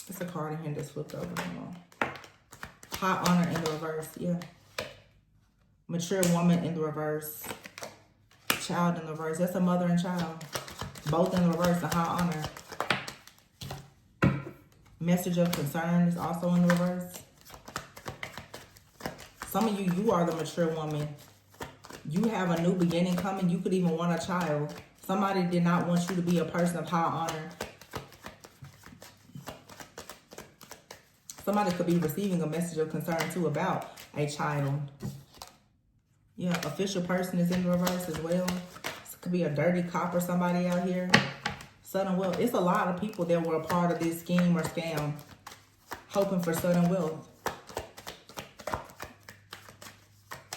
It's a card in here that's flipped over. High honor in the reverse. Yeah. Mature woman in the reverse. Child in the reverse. That's a mother and child. Both in the reverse. A high honor. Message of concern is also in the reverse. Some of you, you are the mature woman. You have a new beginning coming. You could even want a child. Somebody did not want you to be a person of high honor. Somebody could be receiving a message of concern too about a child. Yeah, official person is in the reverse as well. This could be a dirty cop or somebody out here. Sudden wealth. It's a lot of people that were a part of this scheme or scam, hoping for sudden wealth.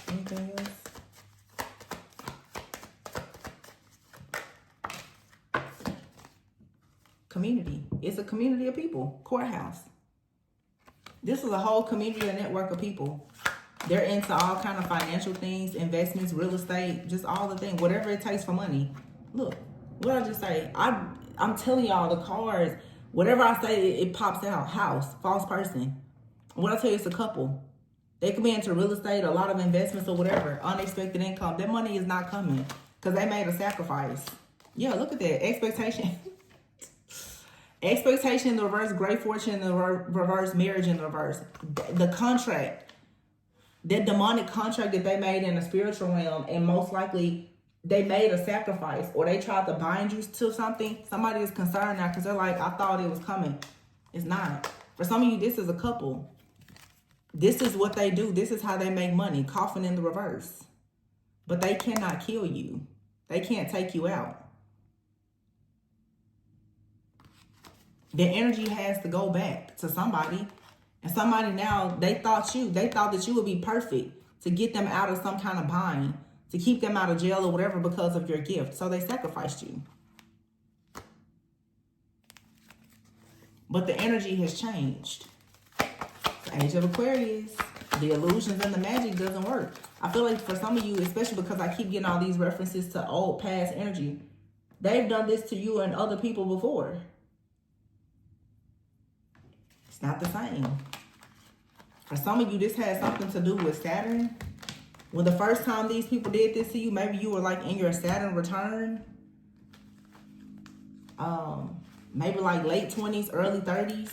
Anything else? Community. It's a community of people. Courthouse. This is a whole community, a network of people. They're into all kind of financial things, investments, real estate, just all the things, whatever it takes for money. Look, what I just say, I'm telling y'all the cards, whatever I say, it pops out. House, false person. What I tell you, it's a couple. They could be into real estate, a lot of investments or whatever, unexpected income. Their money is not coming because they made a sacrifice. Yeah, look at that. Expectation. Expectation in the reverse, great fortune in the reverse, marriage in the reverse. The contract, that demonic contract that they made in the spiritual realm, and most likely they made a sacrifice or they tried to bind you to something. Somebody is concerned now because they're like, I thought it was coming. It's not. For some of you, this is a couple. This is what they do. This is how they make money. Coffin in the reverse. But they cannot kill you. They can't take you out. The energy has to go back to somebody. And somebody now, they thought that you would be perfect to get them out of some kind of bind, to keep them out of jail or whatever because of your gift. So they sacrificed you. But the energy has changed. The Age of Aquarius, the illusions and the magic doesn't work. I feel like for some of you, especially because I keep getting all these references to old past energy, they've done this to you and other people before. It's not the same. For some of you, this has something to do with Saturn. When the first time these people did this to you, maybe you were like in your Saturn return. Maybe like late 20s, early 30s.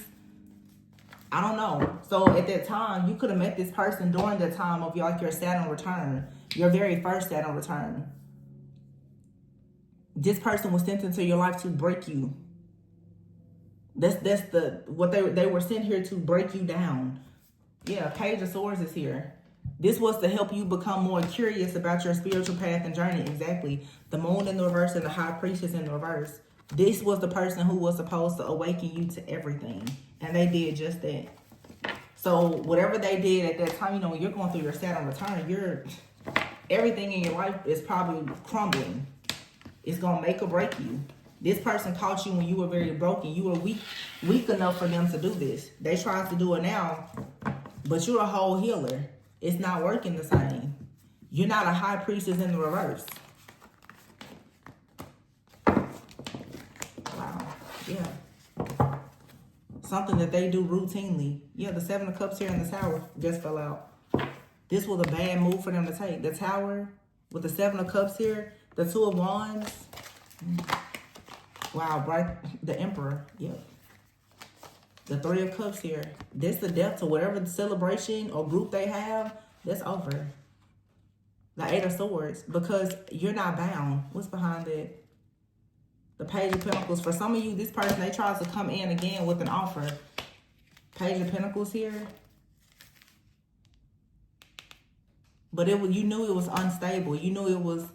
I don't know. So at that time, you could have met this person during the time of your Saturn return. Your very first Saturn return. This person was sent into your life to break you. That's what they were sent here to break you down. Yeah, Page of Swords is here. This was to help you become more curious about your spiritual path and journey. Exactly. The Moon in the reverse and the High Priestess in the reverse. This was the person who was supposed to awaken you to everything. And they did just that. So whatever they did at that time, when you're going through your Saturn return, everything in your life is probably crumbling. It's going to make or break you. This person caught you when you were very broken. You were weak enough for them to do this. They tried to do it now, but you're a whole healer. It's not working the same. You're not a High Priestess in the reverse. Wow. Yeah. Something that they do routinely. Yeah, the Seven of Cups here in the Tower just fell out. This was a bad move for them to take. The Tower with the Seven of Cups here. The Two of Wands. Wow, right? The Emperor. Yep. The Three of Cups here. This the death to whatever the celebration or group they have. That's over. The Eight of Swords. Because you're not bound. What's behind it? The Page of Pentacles. For some of you, this person, they tries to come in again with an offer. Page of Pentacles here. But you knew it was unstable. You knew it was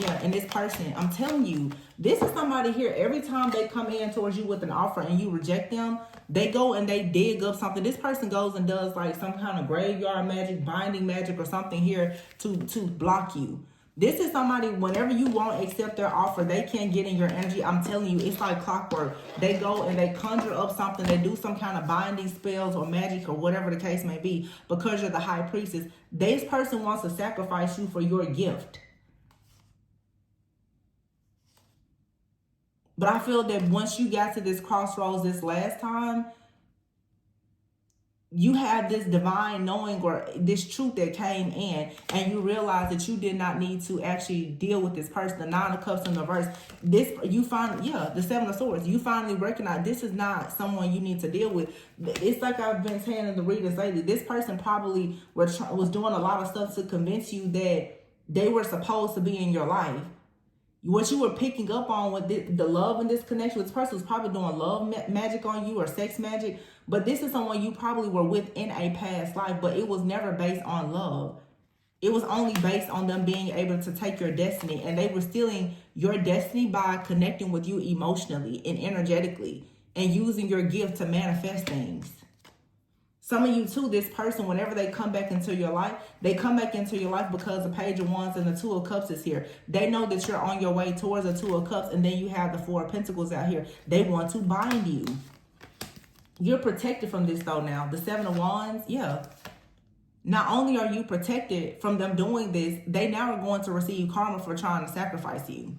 Yeah, and this person, I'm telling you, this is somebody here. Every time they come in towards you with an offer and you reject them, they go and they dig up something. This person goes and does like some kind of graveyard magic, binding magic, or something here to block you. This is somebody, whenever you won't accept their offer, they can't get in your energy. I'm telling you, it's like clockwork. They go and they conjure up something. They do some kind of binding spells or magic or whatever the case may be, because you're the high priestess. This person wants to sacrifice you for your gift. But I feel that once you got to this crossroads this last time, you have this divine knowing or this truth that came in, and you realize that you did not need to actually deal with this person. The Nine of Cups in the reverse. This, you find, yeah, the Seven of Swords. You finally recognize this is not someone you need to deal with. It's like I've been saying in the readings lately. This person probably was doing a lot of stuff to convince you that they were supposed to be in your life. What you were picking up on with the love in this connection with this person was probably doing love magic on you or sex magic. But this is someone you probably were with in a past life, but it was never based on love. It was only based on them being able to take your destiny, and they were stealing your destiny by connecting with you emotionally and energetically and using your gift to manifest things. Some of you too, this person, whenever they come back into your life, they come back into your life because the Page of Wands and the Two of Cups is here. They know that you're on your way towards the Two of Cups, and then you have the Four of Pentacles out here. They want to bind you. You're protected from this though now. The Seven of Wands, yeah. Not only are you protected from them doing this, they now are going to receive karma for trying to sacrifice you.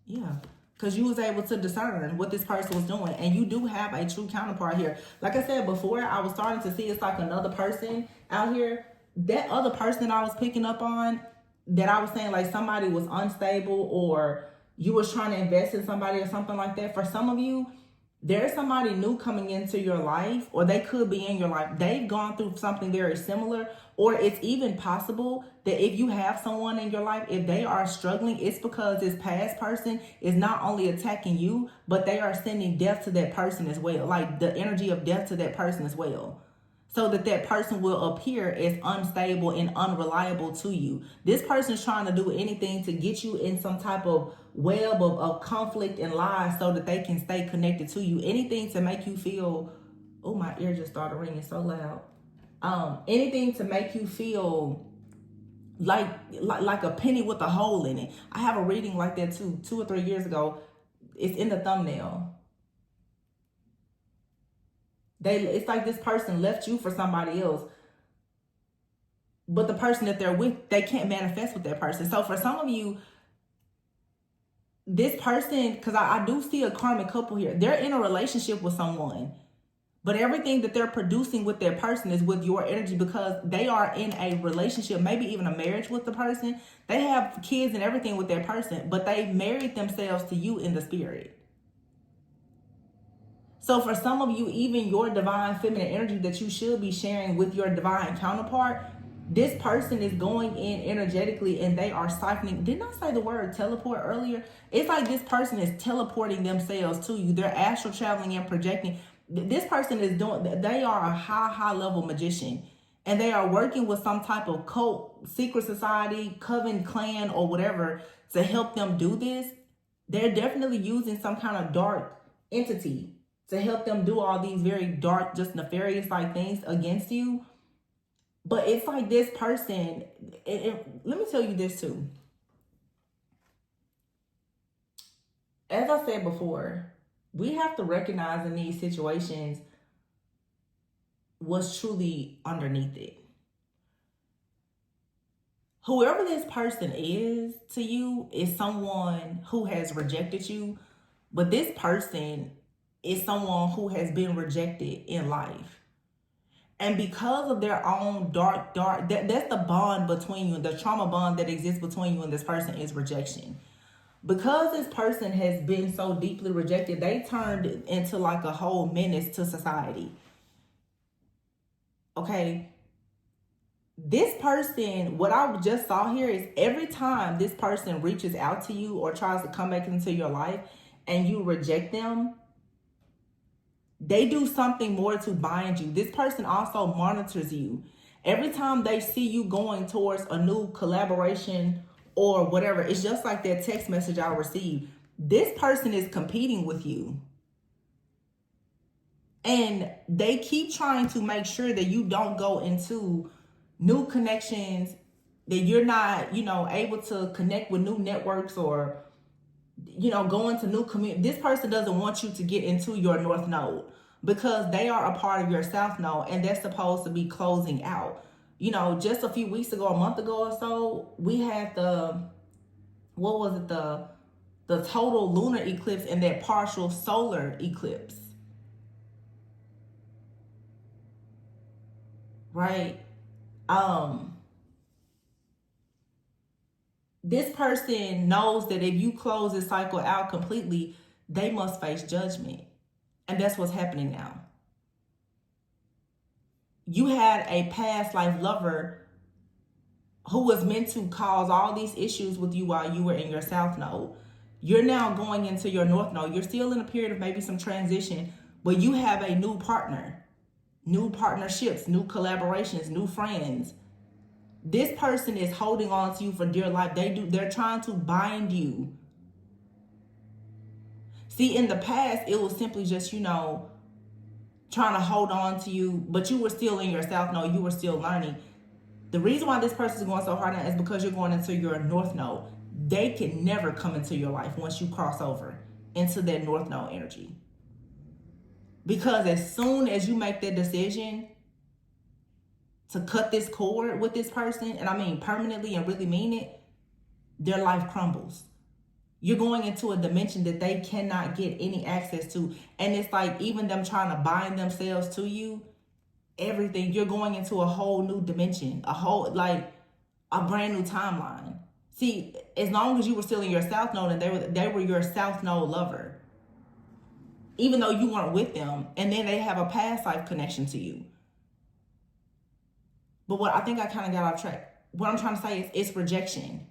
Yeah. Because you was able to discern what this person was doing. And you do have a true counterpart here. Like I said before, I was starting to see it's like another person out here. That other person that I was picking up on, that I was saying like somebody was unstable, or you was trying to invest in somebody or something like that. For some of you, there's somebody new coming into your life, or they could be in your life. They've gone through something very similar, or it's even possible that if you have someone in your life, if they are struggling, it's because this past person is not only attacking you, but they are sending death to that person as well. Like the energy of death to that person as well. So that person will appear as unstable and unreliable to you. This person is trying to do anything to get you in some type of web of conflict and lies so that they can stay connected to you. Anything to make you feel, oh, my ear just started ringing so loud. Anything to make you feel like a penny with a hole in it. I have a reading like that too, 2 or 3 years ago. It's in the thumbnail. It's like this person left you for somebody else, but the person that they're with, they can't manifest with that person. So for some of you, this person, because I do see a karmic couple here, they're in a relationship with someone, but everything that they're producing with their person is with your energy, because they are in a relationship, maybe even a marriage with the person. They have kids and everything with their person, but they married themselves to you in the spirit. So for some of you, even your divine feminine energy that you should be sharing with your divine counterpart, this person is going in energetically and they are siphoning. Didn't I say the word teleport earlier? It's like this person is teleporting themselves to you. They're astral traveling and projecting. This person is doing, they are a high level magician, and they are working with some type of cult, secret society, coven, clan, or whatever to help them do this. They're definitely using some kind of dark entity to help them do all these very dark, just nefarious like things against you. But it's like this person, let me tell you this too. As I said before, we have to recognize in these situations what's truly underneath it. Whoever this person is to you is someone who has rejected you, but this person is someone who has been rejected in life. And because of their own dark, that's the bond between you, the trauma bond that exists between you and this person is rejection. Because this person has been so deeply rejected, they turned into like a whole menace to society. Okay. This person, what I just saw here is every time this person reaches out to you or tries to come back into your life and you reject them, they do something more to bind you. This person also monitors you. Every time they see you going towards a new collaboration or whatever. It's just like that text message I received. This person is competing with you. And they keep trying to make sure that you don't go into new connections, that you're not, able to connect with new networks, or, go into new community. This person doesn't want you to get into your North Node, because they are a part of your South Node, and they're supposed to be closing out. Just a few weeks ago, a month ago or so, we had the total lunar eclipse and that partial solar eclipse. Right? This person knows that if you close this cycle out completely, they must face judgment. And that's what's happening now. You had a past life lover who was meant to cause all these issues with you while you were in your South Node. You're now going into your North Node. You're still in a period of maybe some transition, but you have a new partner, new partnerships, new collaborations, new friends. This person is holding on to you for dear life. They're trying to bind you. See, in the past, it was simply just, trying to hold on to you, but you were still in your South Node. You were still learning. The reason why this person is going so hard now is because you're going into your North Node. They can never come into your life once you cross over into that North Node energy. Because as soon as you make that decision to cut this cord with this person, and I mean permanently and really mean it, their life crumbles. You're going into a dimension that they cannot get any access to. And it's like even them trying to bind themselves to you, everything, you're going into a whole new dimension, a brand new timeline. See, as long as you were still in your South Node and they were your South Node lover, even though you weren't with them, and then they have a past life connection to you. But what I think I kind of got off track. What I'm trying to say is it's rejection.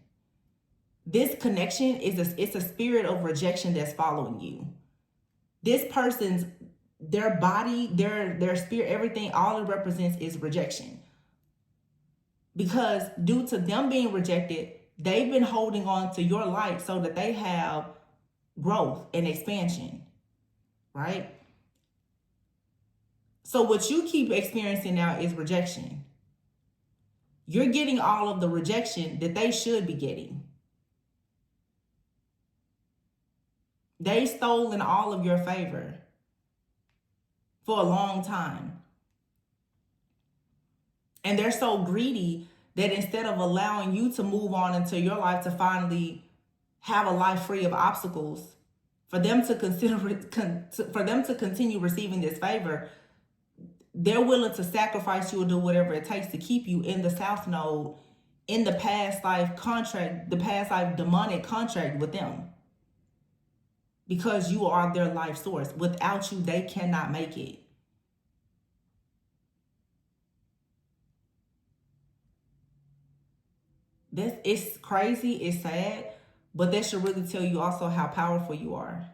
This connection it's a spirit of rejection that's following you. This person's, their body, their spirit, everything, all it represents is rejection. Because due to them being rejected, they've been holding on to your light so that they have growth and expansion, right? So what you keep experiencing now is rejection. You're getting all of the rejection that they should be getting. They've stolen all of your favor for a long time. And they're so greedy that instead of allowing you to move on into your life to finally have a life free of obstacles, for them to continue receiving this favor, they're willing to sacrifice you or do whatever it takes to keep you in the South Node, in the past life contract, the past life demonic contract with them. Because you are their life source. Without you, they cannot make it. It's crazy, it's sad, but that should really tell you also how powerful you are.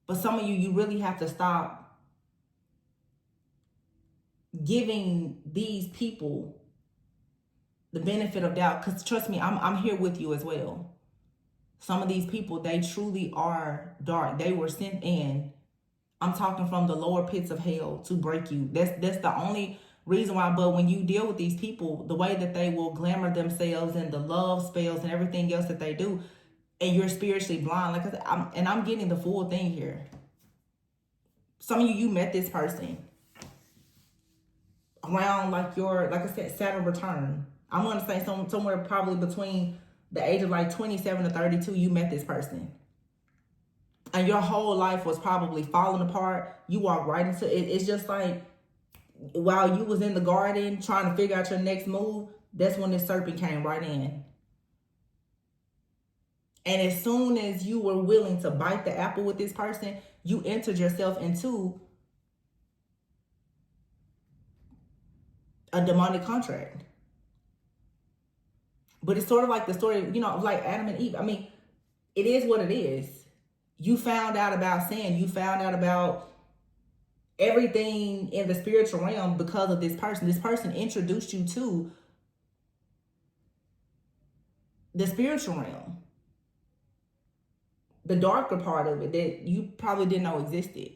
But some of you really have to stop giving these people the benefit of doubt. Because trust me, I'm here with you as well. Some of these people, they truly are dark. They were sent in. I'm talking from the lower pits of hell to break you. That's the only reason why. But when you deal with these people, the way that they will glamour themselves and the love spells and everything else that they do, and you're spiritually blind. Like I said, I'm getting the full thing here. Some of you met this person around like I said, Saturn return. I'm going to say somewhere probably between the age of like 27 to 32, you met this person. And your whole life was probably falling apart. You walked right into it. It's just like while you was in the garden trying to figure out your next move, that's when this serpent came right in. And as soon as you were willing to bite the apple with this person, you entered yourself into a demonic contract. But it's sort of like the story, of like Adam and Eve. I mean, it is what it is. You found out about sin. You found out about everything in the spiritual realm because of this person. This person introduced you to the spiritual realm, the darker part of it that you probably didn't know existed.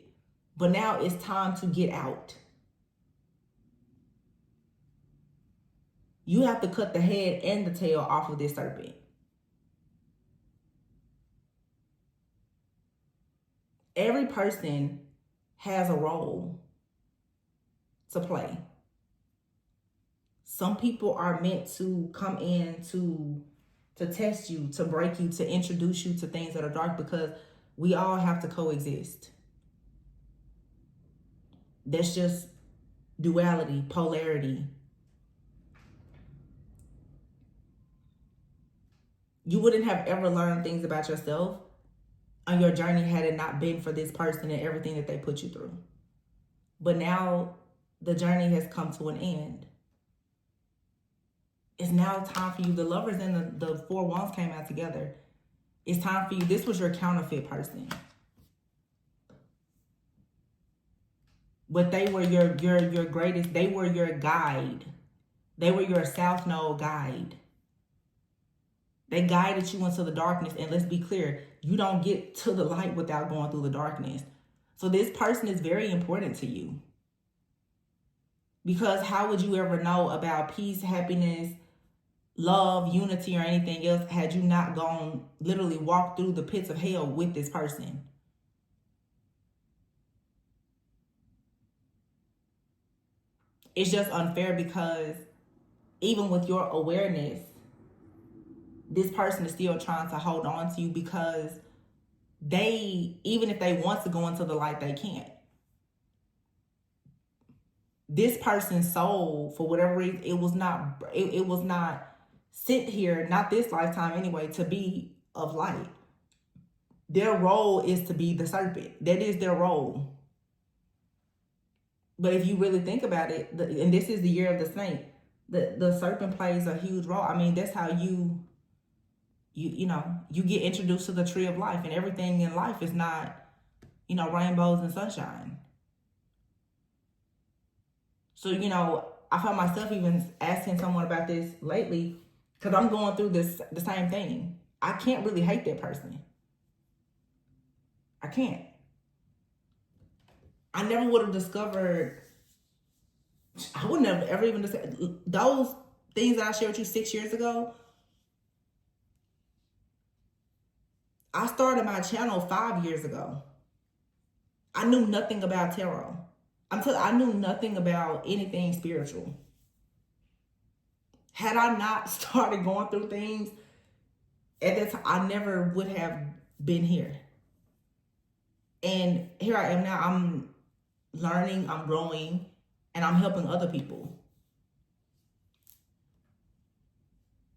But now it's time to get out. You have to cut the head and the tail off of this serpent. Every person has a role to play. Some people are meant to come in to test you, to break you, to introduce you to things that are dark, because we all have to coexist. That's just duality, polarity. You wouldn't have ever learned things about yourself on your journey had it not been for this person and everything that they put you through. But now the journey has come to an end. It's now time for you. The Lovers and the Four Wands came out together. It's time for you. This was your counterfeit person. But they were your greatest. They were your guide. They were your South Node guide. They guided you into the darkness. And let's be clear, you don't get to the light without going through the darkness. So this person is very important to you. Because how would you ever know about peace, happiness, love, unity, or anything else had you not gone, literally walked through the pits of hell with this person? It's just unfair because even with your awareness, this person is still trying to hold on to you because they, even if they want to go into the light, they can't. This person's soul, for whatever reason, it was not sent here, not this lifetime anyway, to be of light. Their role is to be the serpent. That is their role. But if you really think about it, and this is the year of the snake, the serpent plays a huge role. I mean, that's how you get introduced to the tree of life, and everything in life is not, rainbows and sunshine. So, I found myself even asking someone about this lately because I'm going through the same thing. I can't really hate that person. I can't. I never would have discovered, I would never ever even discovered those things that I shared with you 6 years ago. I started my channel 5 years ago. I knew nothing about tarot. I knew nothing about anything spiritual. Had I not started going through things at that time, I never would have been here. And here I am now. I'm learning, I'm growing, and I'm helping other people.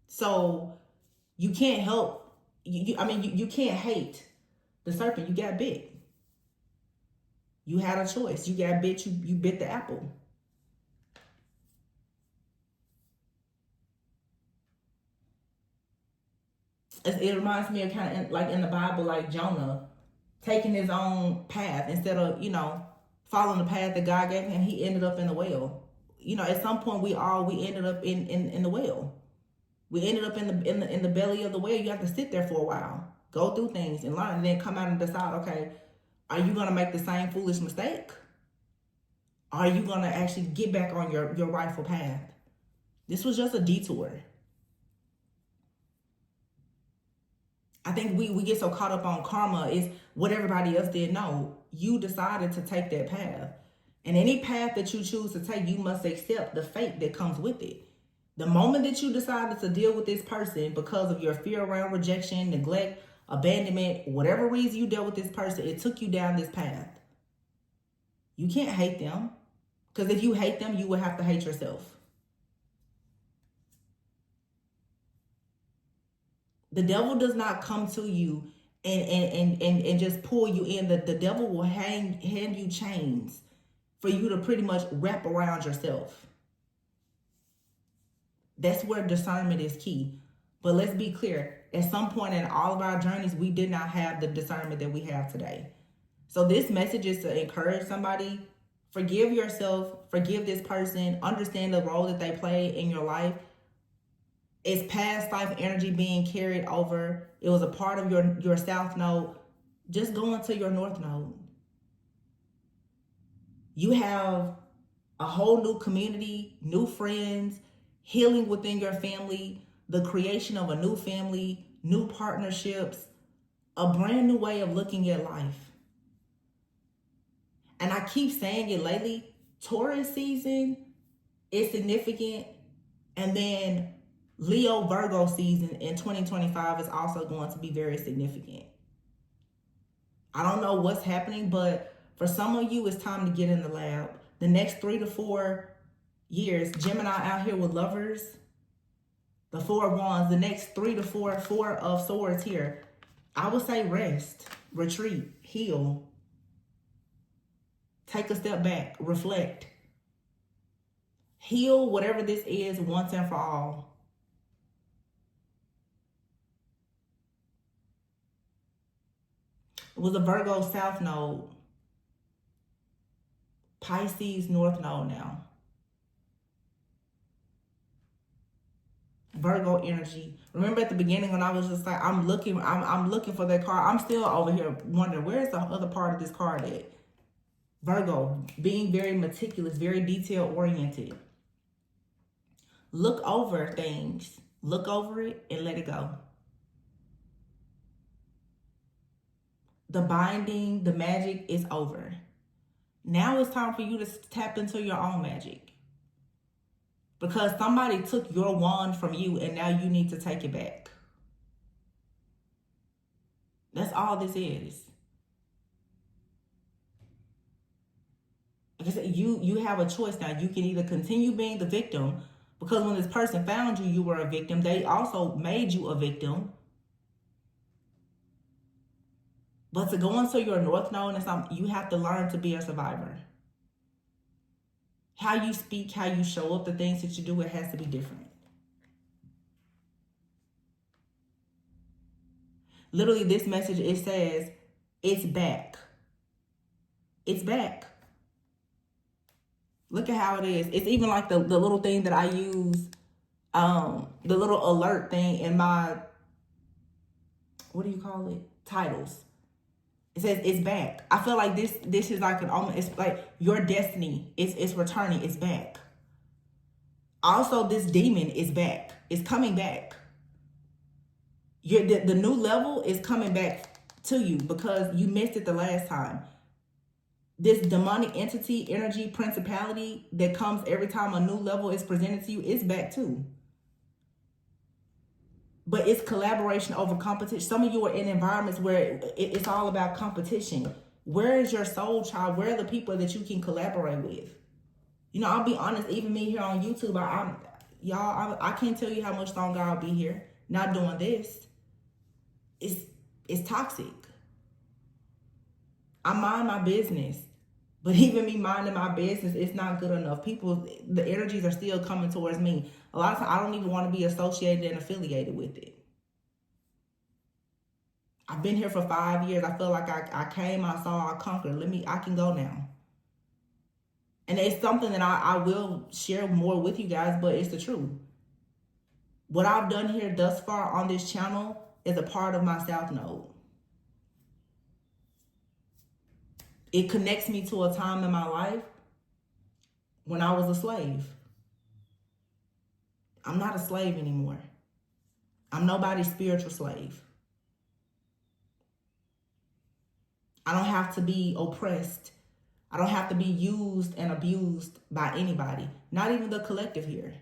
So you can't help, you can't hate the serpent. You got bit. You had a choice. You got bit, you bit the apple. It reminds me of kind of like in the Bible, like Jonah taking his own path instead of, following the path that God gave him. He ended up in the well. At some point we ended up in the well. We ended up in the belly of the well. You have to sit there for a while, go through things and learn, and then come out and decide, okay, are you going to make the same foolish mistake? Are you going to actually get back on your rightful path? This was just a detour. I think we get so caught up on karma is what everybody else did. No, you decided to take that path. And any path that you choose to take, you must accept the fate that comes with it. The moment that you decided to deal with this person because of your fear around rejection, neglect, abandonment, whatever reason you dealt with this person, it took you down this path. You can't hate them, because if you hate them, you will have to hate yourself. The devil does not come to you and just pull you in. The devil will hand you chains for you to pretty much wrap around yourself. That's where discernment is key. But let's be clear, at some point in all of our journeys, we did not have the discernment that we have today. So this message is to encourage somebody. Forgive yourself, forgive this person, understand the role that they play in your life. It's past life energy being carried over. It was a part of your south node. Just go into your north node. You have a whole new community, new friends, healing within your family, the creation of a new family, new partnerships, a brand new way of looking at life. And I keep saying it lately, Taurus season is significant. And then Leo Virgo season in 2025 is also going to be very significant. I don't know what's happening, but for some of you, it's time to get in the lab. The next 3 to 4 years, Gemini out here with lovers, the 4 of Wands, the next 3 to 4, 4 of Swords here. I would say rest, retreat, heal. Take a step back, reflect. Heal whatever this is once and for all. It was a Virgo South Node. Pisces North Node now. Virgo energy. Remember at the beginning when I was just like, I'm looking for that card. I'm still over here wondering, where's the other part of this card at? Virgo, being very meticulous, very detail oriented. Look over things. Look over it and let it go. The binding, the magic is over. Now it's time for you to tap into your own magic. Because somebody took your wand from you and now you need to take it back. That's all this is. Like I said, you have a choice now. You can either continue being the victim, because when this person found you, you were a victim. They also made you a victim. But to go into your North Node and something, you have to learn to be a survivor. How you speak, how you show up, the things that you do, it has to be different. Literally, this message, it says, it's back. It's back. Look at how it is. It's even like the little thing that I use, the little alert thing in my, what do you call it? Titles. It says it's back. I feel like this is like an omen. It's like your destiny is returning. It's back. Also, this demon is back. It's coming back. The new level is coming back to you because you missed it the last time. This demonic entity, energy, principality that comes every time a new level is presented to you is back too. But it's collaboration over competition. Some of you are in environments where it's all about competition. Where is your soul child? Where are the people that you can collaborate with? You know, I'll be honest, even me here on YouTube, I can't tell you how much longer I'll be here not doing this. It's toxic. I mind my business. But even me minding my business, it's not good enough. People, the energies are still coming towards me. A lot of times, I don't even want to be associated and affiliated with it. I've been here for 5 years. I feel like I came, I saw, I conquered. I can go now. And it's something that I will share more with you guys, but it's the truth. What I've done here thus far on this channel is a part of my South Node. It connects me to a time in my life when I was a slave. I'm not a slave anymore. I'm nobody's spiritual slave. I don't have to be oppressed. I don't have to be used and abused by anybody, not even the collective here.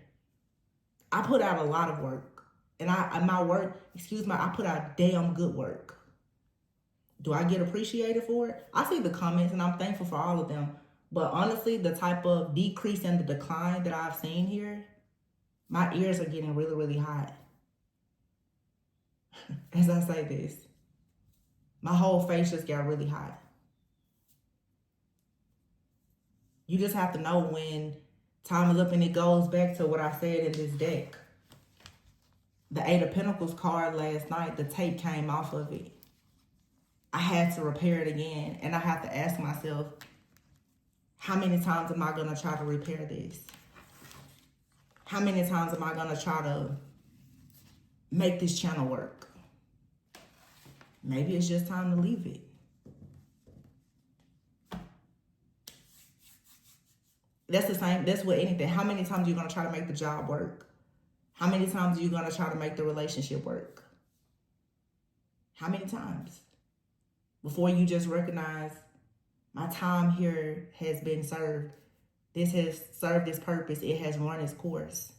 I put out a lot of work, and I put out damn good work. Do I get appreciated for it? I see the comments and I'm thankful for all of them. But honestly, the type of decrease and the decline that I've seen here, my ears are getting really, really hot. As I say this, my whole face just got really hot. You just have to know when time is up, and it goes back to what I said in this deck. The Eight of Pentacles card last night, the tape came off of it. I had to repair it again. And I have to ask myself, how many times am I going to try to repair this? How many times am I going to try to make this channel work. Maybe it's just time to leave it. That's the same. That's with anything. How many times are you going to try to make the job work? How many times are you going to try to make the relationship work? How many times? Before you just recognize, my time here has been served. This has served its purpose. It has run its course.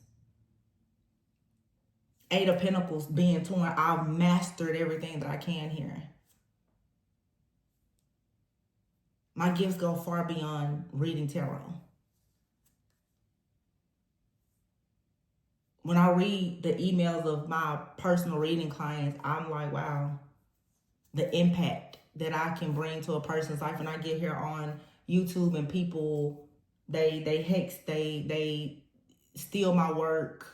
8 of Pentacles being torn. I've mastered everything that I can here. My gifts go far beyond reading tarot. When I read the emails of my personal reading clients, I'm like, wow, the impact that I can bring to a person's life. And I get here on YouTube and people, they hex, they steal my work.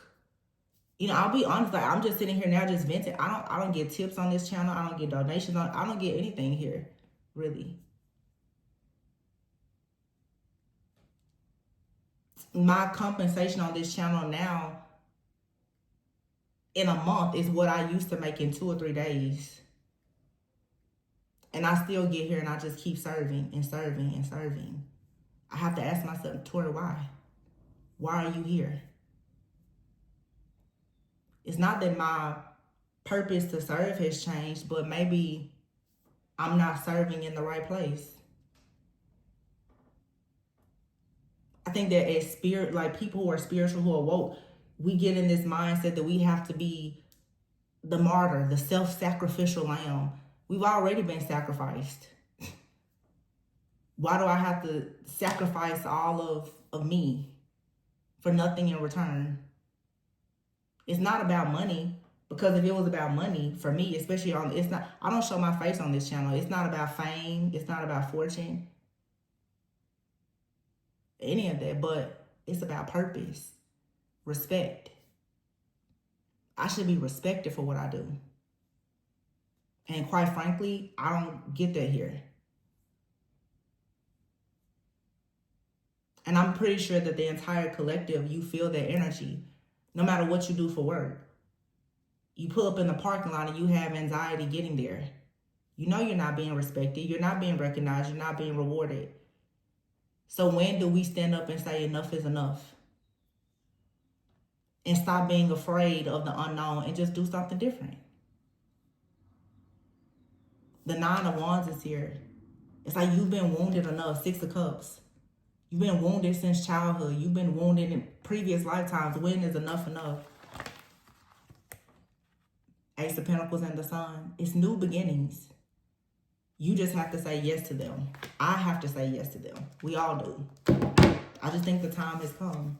You know, I'll be honest, like I'm just sitting here now just venting. I don't get tips on this channel. I don't get donations I don't get anything here, really. My compensation on this channel now in a month is what I used to make in 2 or 3 days. And I still get here and I just keep serving and serving and serving. I have to ask myself, Tori, why? Why are you here? It's not that my purpose to serve has changed, but maybe I'm not serving in the right place. I think that as spirit, like people who are spiritual, who are woke, we get in this mindset that we have to be the martyr, the self-sacrificial lamb. We've already been sacrificed. Why do I have to sacrifice all of me for nothing in return? It's not about money, because if it was about money, for me, especially I don't show my face on this channel. It's not about fame. It's not about fortune. Any of that, but it's about purpose, respect. I should be respected for what I do. And quite frankly, I don't get that here. And I'm pretty sure that the entire collective, you feel that energy, no matter what you do for work. You pull up in the parking lot and you have anxiety getting there. You know you're not being respected. You're not being recognized. You're not being rewarded. So when do we stand up and say enough is enough? And stop being afraid of the unknown and just do something different. The 9 of Wands is here. It's like you've been wounded enough. 6 of Cups. You've been wounded since childhood. You've been wounded in previous lifetimes. When is enough enough? Ace of Pentacles and the Sun. It's new beginnings. You just have to say yes to them. I have to say yes to them. We all do. I just think the time has come.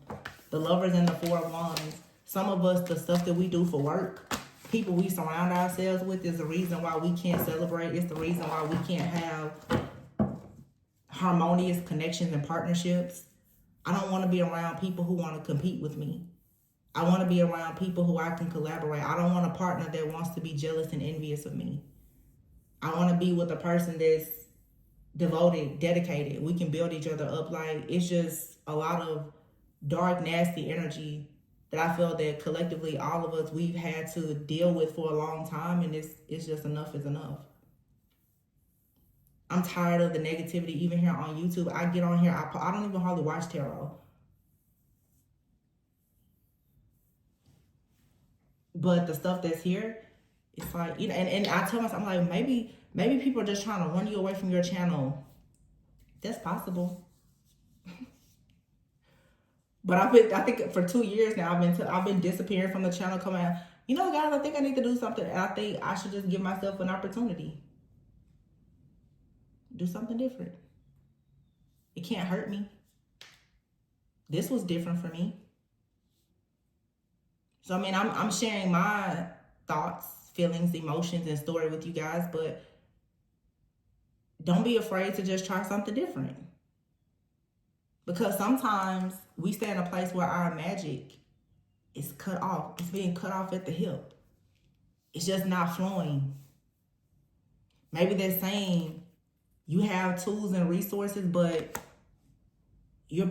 The Lovers and the 4 of Wands. Some of us, the stuff that we do for work, people we surround ourselves with is the reason why we can't celebrate. It's the reason why we can't have harmonious connections and partnerships. I don't want to be around people who want to compete with me. I want to be around people who I can collaborate. I don't want a partner that wants to be jealous and envious of me. I want to be with a person that's devoted, dedicated. We can build each other up. Like, it's just a lot of dark, nasty energy that I feel that collectively all of us, we've had to deal with for a long time, and it's just enough is enough. I'm tired of the negativity, even here on YouTube. I get on here, I don't even hardly watch tarot. But the stuff that's here, it's like, you know, and I tell myself, I'm like, maybe people are just trying to run you away from your channel. That's possible. But I think for 2 years now, I've been disappearing from the channel, coming out, you know, guys, I think I need to do something. And I think I should just give myself an opportunity. Do something different. It can't hurt me. This was different for me. So, I mean, I'm sharing my thoughts, feelings, emotions, and story with you guys, but don't be afraid to just try something different. Because sometimes we stay in a place where our magic is cut off. It's being cut off at the hip. It's just not flowing. Maybe they're saying you have tools and resources, but you're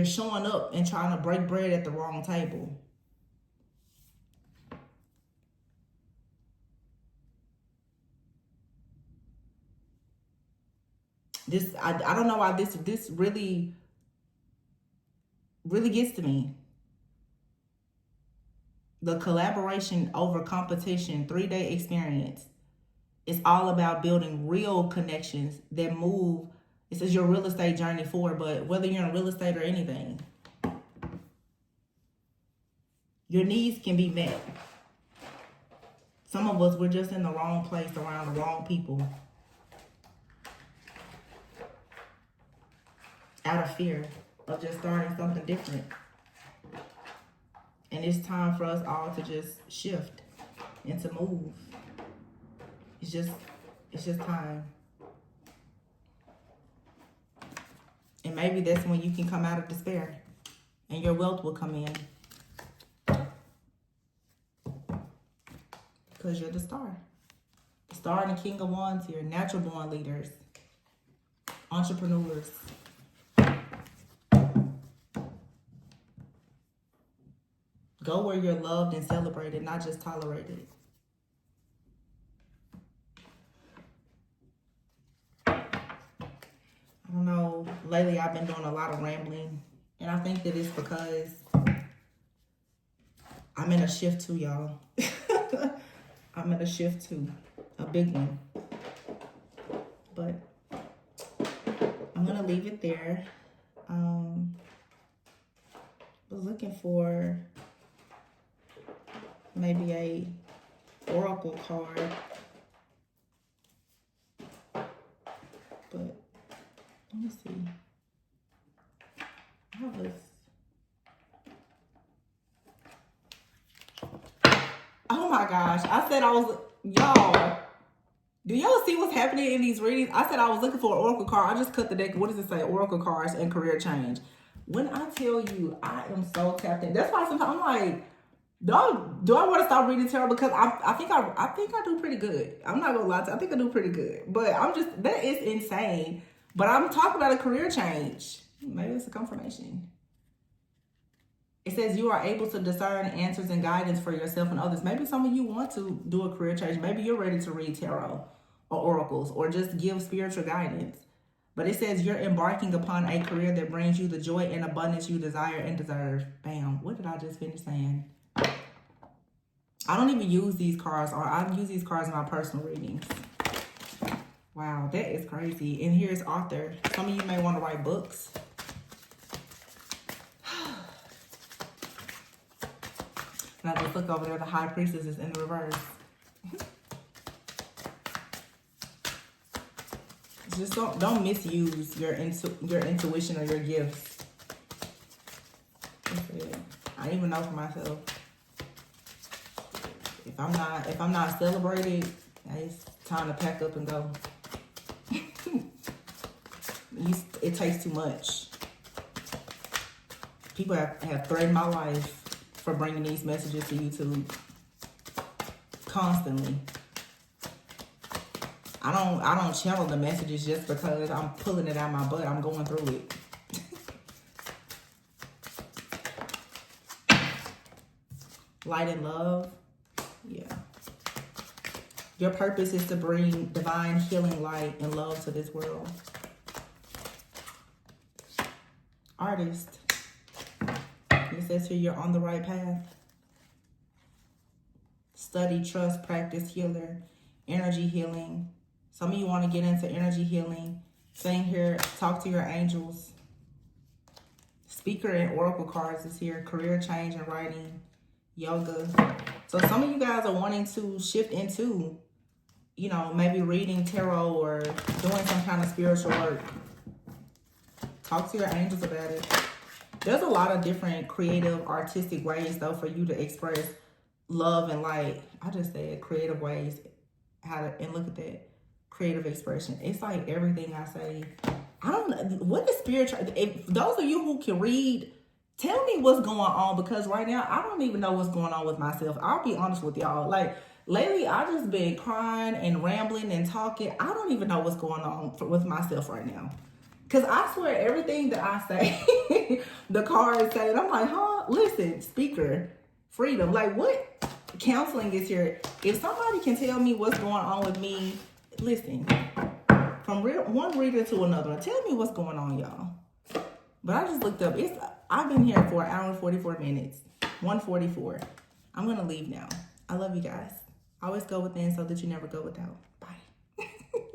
showing up and trying to break bread at the wrong table. I don't know why this really gets to me. The collaboration over competition 3-day experience. It's all about building real connections that move. It says your real estate journey forward, but whether you're in real estate or anything, your needs can be met. Some of us, we're just in the wrong place around the wrong people. Out of fear of just starting something different. And it's time for us all to just shift and to move. It's just time. And maybe that's when you can come out of despair and your wealth will come in. Because you're the star. The star and the king of wands here. Natural born leaders. Entrepreneurs. Go where you're loved and celebrated, not just tolerated. I don't know. Lately, I've been doing a lot of rambling. And I think that it's because I'm in a shift too, y'all. I'm in a shift too. A big one. But I'm going to leave it there. I was looking for maybe a oracle card. But let me see. I was... Oh my gosh. I said I was... Y'all, do y'all see what's happening in these readings? I said I was looking for an oracle card. I just cut the deck. What does it say? Oracle cards and career change. When I tell you, I am so tapped in. That's why sometimes I'm like, do I want to stop reading tarot? Because I think I do pretty good. I'm not gonna lie to you. I think I do pretty good. But that is insane. But I'm talking about a career change. Maybe it's a confirmation. It says you are able to discern answers and guidance for yourself and others. Maybe some of you want to do a career change. Maybe you're ready to read tarot or oracles or just give spiritual guidance. But it says you're embarking upon a career that brings you the joy and abundance you desire and deserve. Bam. What did I just finish saying? I don't even use these cards, or I use these cards in my personal readings. Wow, that is crazy. And here's author. Some of you may want to write books. And I just look over there, the high priestess is in the reverse. Just don't misuse your intuition or your gifts. I even know for myself. If I'm not celebrated, it's time to pack up and go. It takes too much. People have threatened my life for bringing these messages to YouTube constantly. I don't channel the messages just because I'm pulling it out of my butt. I'm going through it. Light and love. Yeah. Your purpose is to bring divine healing light and love to this world. Artist. It says here you're on the right path. Study, trust, practice, healer, energy healing. Some of you want to get into energy healing. Saying here, talk to your angels. Speaker and oracle cards is here. Career change and writing. Yoga. So some of you guys are wanting to shift into, you know, maybe reading tarot or doing some kind of spiritual work. Talk to your angels about it. There's a lot of different creative, artistic ways, though, for you to express love and light. I just said creative ways. And look at that. Creative expression. It's like everything I say. I don't know. What is spiritual? If those of you who can read, tell me what's going on. Because right now, I don't even know what's going on with myself. I'll be honest with y'all. Like, lately, I've just been crying and rambling and talking. I don't even know what's going on with myself right now. Because I swear everything that I say, the cards say, and I'm like, huh? Listen, speaker, freedom. Like, what? Counseling is here. If somebody can tell me what's going on with me, listen, from one reader to another. Tell me what's going on, y'all. But I just looked up. I've been here for 1 hour and 44 minutes. 1:44. I'm going to leave now. I love you guys. Always go within so that you never go without.